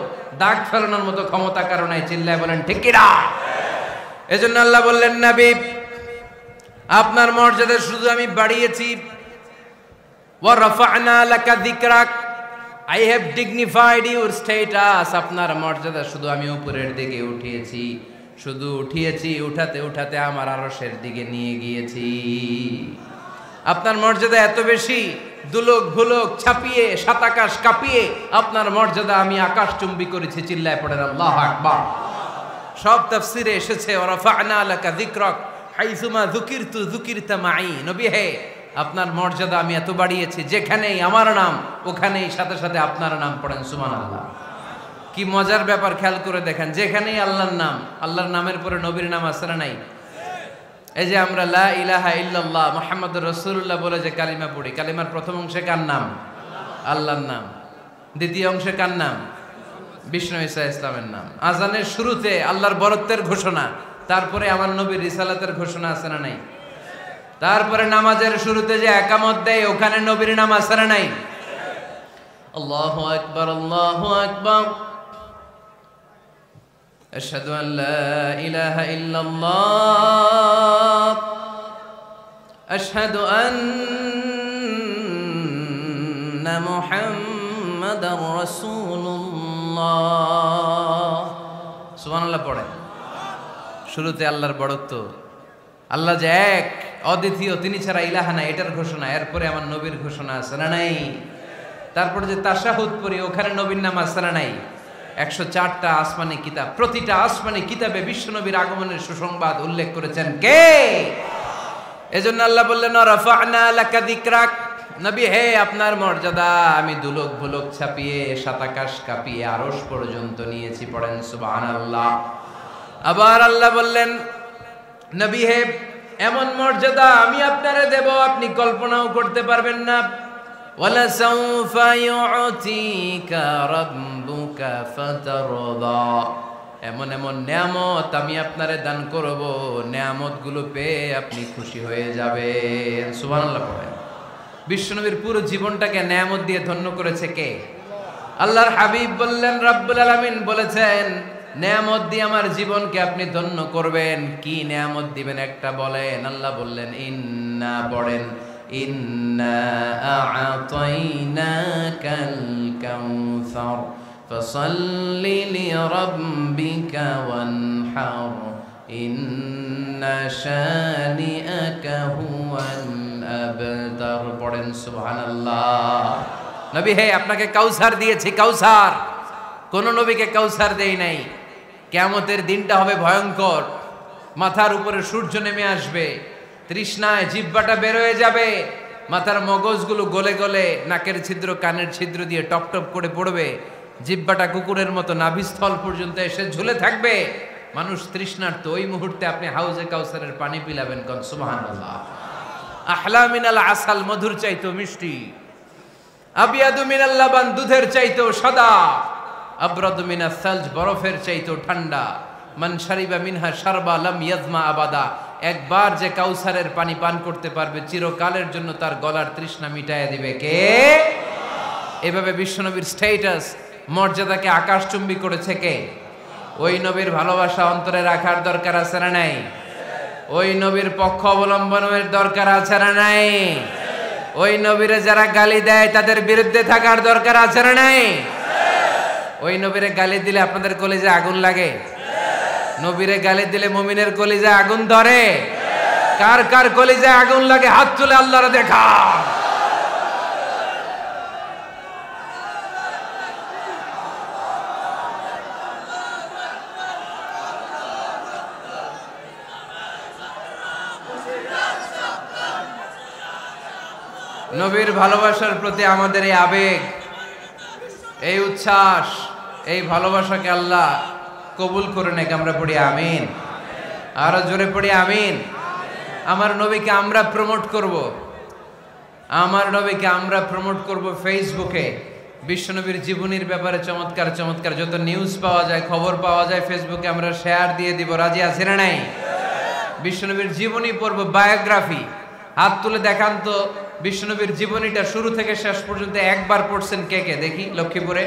দাগ ফেলানোর মতো ক্ষমতা কারো নাই। চিল্লায় বলেন ঠিক কিনা? এজন্য আল্লাহ বললেন, নবী আপনার মর্যাদা শুধু আমি বাড়িয়েছি। ওয়া রাফা'না লাকা যিকরাক। I have dignified your status. আপনার মর্যাদা শুধু আমি উপরের দিকে উঠিয়েছি, উঠাতে উঠাতে আমার আরশের দিকে নিয়ে গিয়েছি। আপনার মর্যাদা এত বেশি, দুলোক ভুলোক ছাপিয়ে সাতাকাশ কাঁপিয়ে আপনার মর্যাদা আমি আকাশচুম্বী করেছি। চিল্লায় পড়েন আল্লাহু আকবার। সব তাফসিরে এসেছে ওয়ারাফা'না লাকা যিকরাক হাইসুমা যুকিরতু যুকিরতা মাই। নবী হে, আপনার মর্যাদা আমি এত বাড়িয়েছি, যেখানেই আমার নাম ওখানেই সাথে সাথে আপনার নাম। পড়েন সুবহানাল্লাহ। কি মজার ব্যাপার, খেয়াল করে দেখেন, যেখানেই আল্লাহর নাম, আল্লাহর নামের পরে নবীর নাম আছে না নাই? এই যে আমরা লা ইলাহা ইল্লাল্লাহ মুহাম্মাদুর রাসূলুল্লাহ বলে যে কালিমা পড়ি, কালিমার প্রথম অংশে কার নাম? আল্লাহর নাম। দ্বিতীয় অংশে কার নাম? বিষ্ণু ঈসা ইসলামের নাম। আজানের শুরুতে আল্লাহর বরত্বের ঘোষণা, তারপরে আমার নবীর রিসালাতের ঘোষণা আছে না নাই? তারপরে নামাজের শুরুতে যে একামত দেয়, ওখানে নবীর নাম আছে না নাই? আল্লাহু আকবার, আল্লাহু আকবার। আশহাদু আন লা ইলাহা ইল্লাল্লাহ, আশহাদু আন্না মুহাম্মাদার রাসূলুল্লাহ। সুবহানাল্লাহ পড়েন। শুরুতে আল্লাহর বড়ত্ব, আল্লাহ যে এক অদ্বিতীয়, তিনি ছাড়া ইলাহা নাই, এটার ঘোষণা। এরপরে আমার নবীর ঘোষণা আছে না নাই? তারপরে যে তাশাহুদ পড়ি, ওখানে নবীর নাম আছে না নাই? 104টা আসমানি কিতাব, প্রতিটা আসমানি কিতাবে বিশ্বনবীর আগমনের সুসংবাদ উল্লেখ করেছেন কে? এজন্য আল্লাহ বললেন রাফা'না লাকা যিকরাক। নবী হে, আপনার মর্যাদা আমি দুলোক ভুলোক ছাপিয়ে সাতাকাশ কাঁপিয়ে আরশ পর্যন্ত নিয়েছি। পড়েন সুবহানাল্লাহ। আবার আল্লাহ বললেন নবী হে, এমন মর্যাদা আমি আপনারে দেব আপনি কল্পনাও করতে পারবেন না। ওয়ালা সাউফা ইউতিকা রাব্বুকা ফাতারদা। এমন এমন নিয়ামত আমি আপনারে দান করব, নিয়ামতগুলো পেয়ে আপনি খুশি হয়ে যাবেন। সুবহানাল্লাহ পড়েন। বিশ্বনবীর পুরো জীবনটাকে নিয়ামত দিয়ে ধন্য করেছে কে? আল্লাহর হাবিব বললেন, রব্বুল আলামিন বলেছেন নিয়ামত দিয়ে আমার জীবনকে আপনি ধন্য করবেন। কি নিয়ামত দিবেন একটা বলেন? আল্লাহ বললেন ইন্না, পড়েন, ইন্না আ'তাইনাকাল কাউসার ফাসাল্লি লিরাব্বিকা ওয়ানহার ইন্না শানিআকা হুয়াল আবতার। পড়েন সুবহানাল্লাহ। নবী হে, আপনাকে কাউসার দিয়েছি, কাউসার। কোন নবীকে কাউসার দেই নাই। কিয়ামতের দিনটা হবে ভয়ঙ্কর, মাথার উপরে সূর্য নেমে আসবে, তৃষ্ণায় জিহ্বাটা বের হয়ে যাবে, মাথার মগজগুলো গলে গলে নাকের ছিদ্র কানের ছিদ্র দিয়ে টপ টপ করে পড়বে, জিহ্বাটা কুকুরের মতো নাভিস্থল পর্যন্ত এসে ঝুলে থাকবে। মানুষ তৃষ্ণার্ত। ওই মুহূর্তে আপনি হাউজে কাউসারের পানি পিলাবেন। কোন সুবহানাল্লাহ। আহলা মিনাল আসাল, মধুর চাইতো মিষ্টি। আবিয়াদু মিনাল লাবান, দুধের চাইতো সাদা। আবরাদু মিনাস সালজ, বরফের চাইতো ঠান্ডা। মান শারিবা মিনহা শারবা লাম ইয়াজমা আবাদা। একবার যে কাউসারের পানি পান করতে পারবে, চিরকালের জন্য তার গলার তৃষ্ণা মিটাইয়া দিবে কে? এভাবে বিশ্বনবীর স্ট্যাটাস, মর্যাদাকে আকাশচুম্বী করেছে কে? ওই নবীর ভালোবাসা অন্তরে রাখার দরকার আছে না নাই? ওই নবীর পক্ষ অবলম্বনের দরকার আছে না নাই? ওই নবীরে যারা গালি দেয় তাদের বিরুদ্ধে থাকার দরকার আছে না নাই? ওই নবীরে গালি দিলে আপনাদের কলিজায় আগুন লাগে? নবীরে গালি দিলে মুমিনের কলিজায় আগুন ধরে? কার কার কলিজায় আগুন লাগে হাত তুলে আল্লাহরে দেখা। নবীর ভালোবাসার প্রতি আমাদের এই আবেগ, এই উচ্ছ্বাস, এই ভালোবাসাকে আল্লাহ কবুল করে নেক। আমরা পড়ি আমিন। আরো জোরে পড়ি আমিন। আমার নবীকে আমরা প্রমোট করব, আমার নবীকে আমরা প্রমোট করব ফেসবুকে। বিশ্বনবীর জীবনীর ব্যাপারে চমৎকার চমৎকার যত নিউজ পাওয়া যায়, খবর পাওয়া যায়, ফেসবুকে আমরা শেয়ার দিয়ে দিব। রাজি আছেন না নাই? বিশ্বনবীর জীবনী পড়ব, বায়োগ্রাফি। হাত তুলে দেখান তো বিশ্বনবীর জীবনীটা শুরু থেকে শেষ পর্যন্ত একবার পড়ছেন কে কে? দেখি লক্ষ্মীপুরে।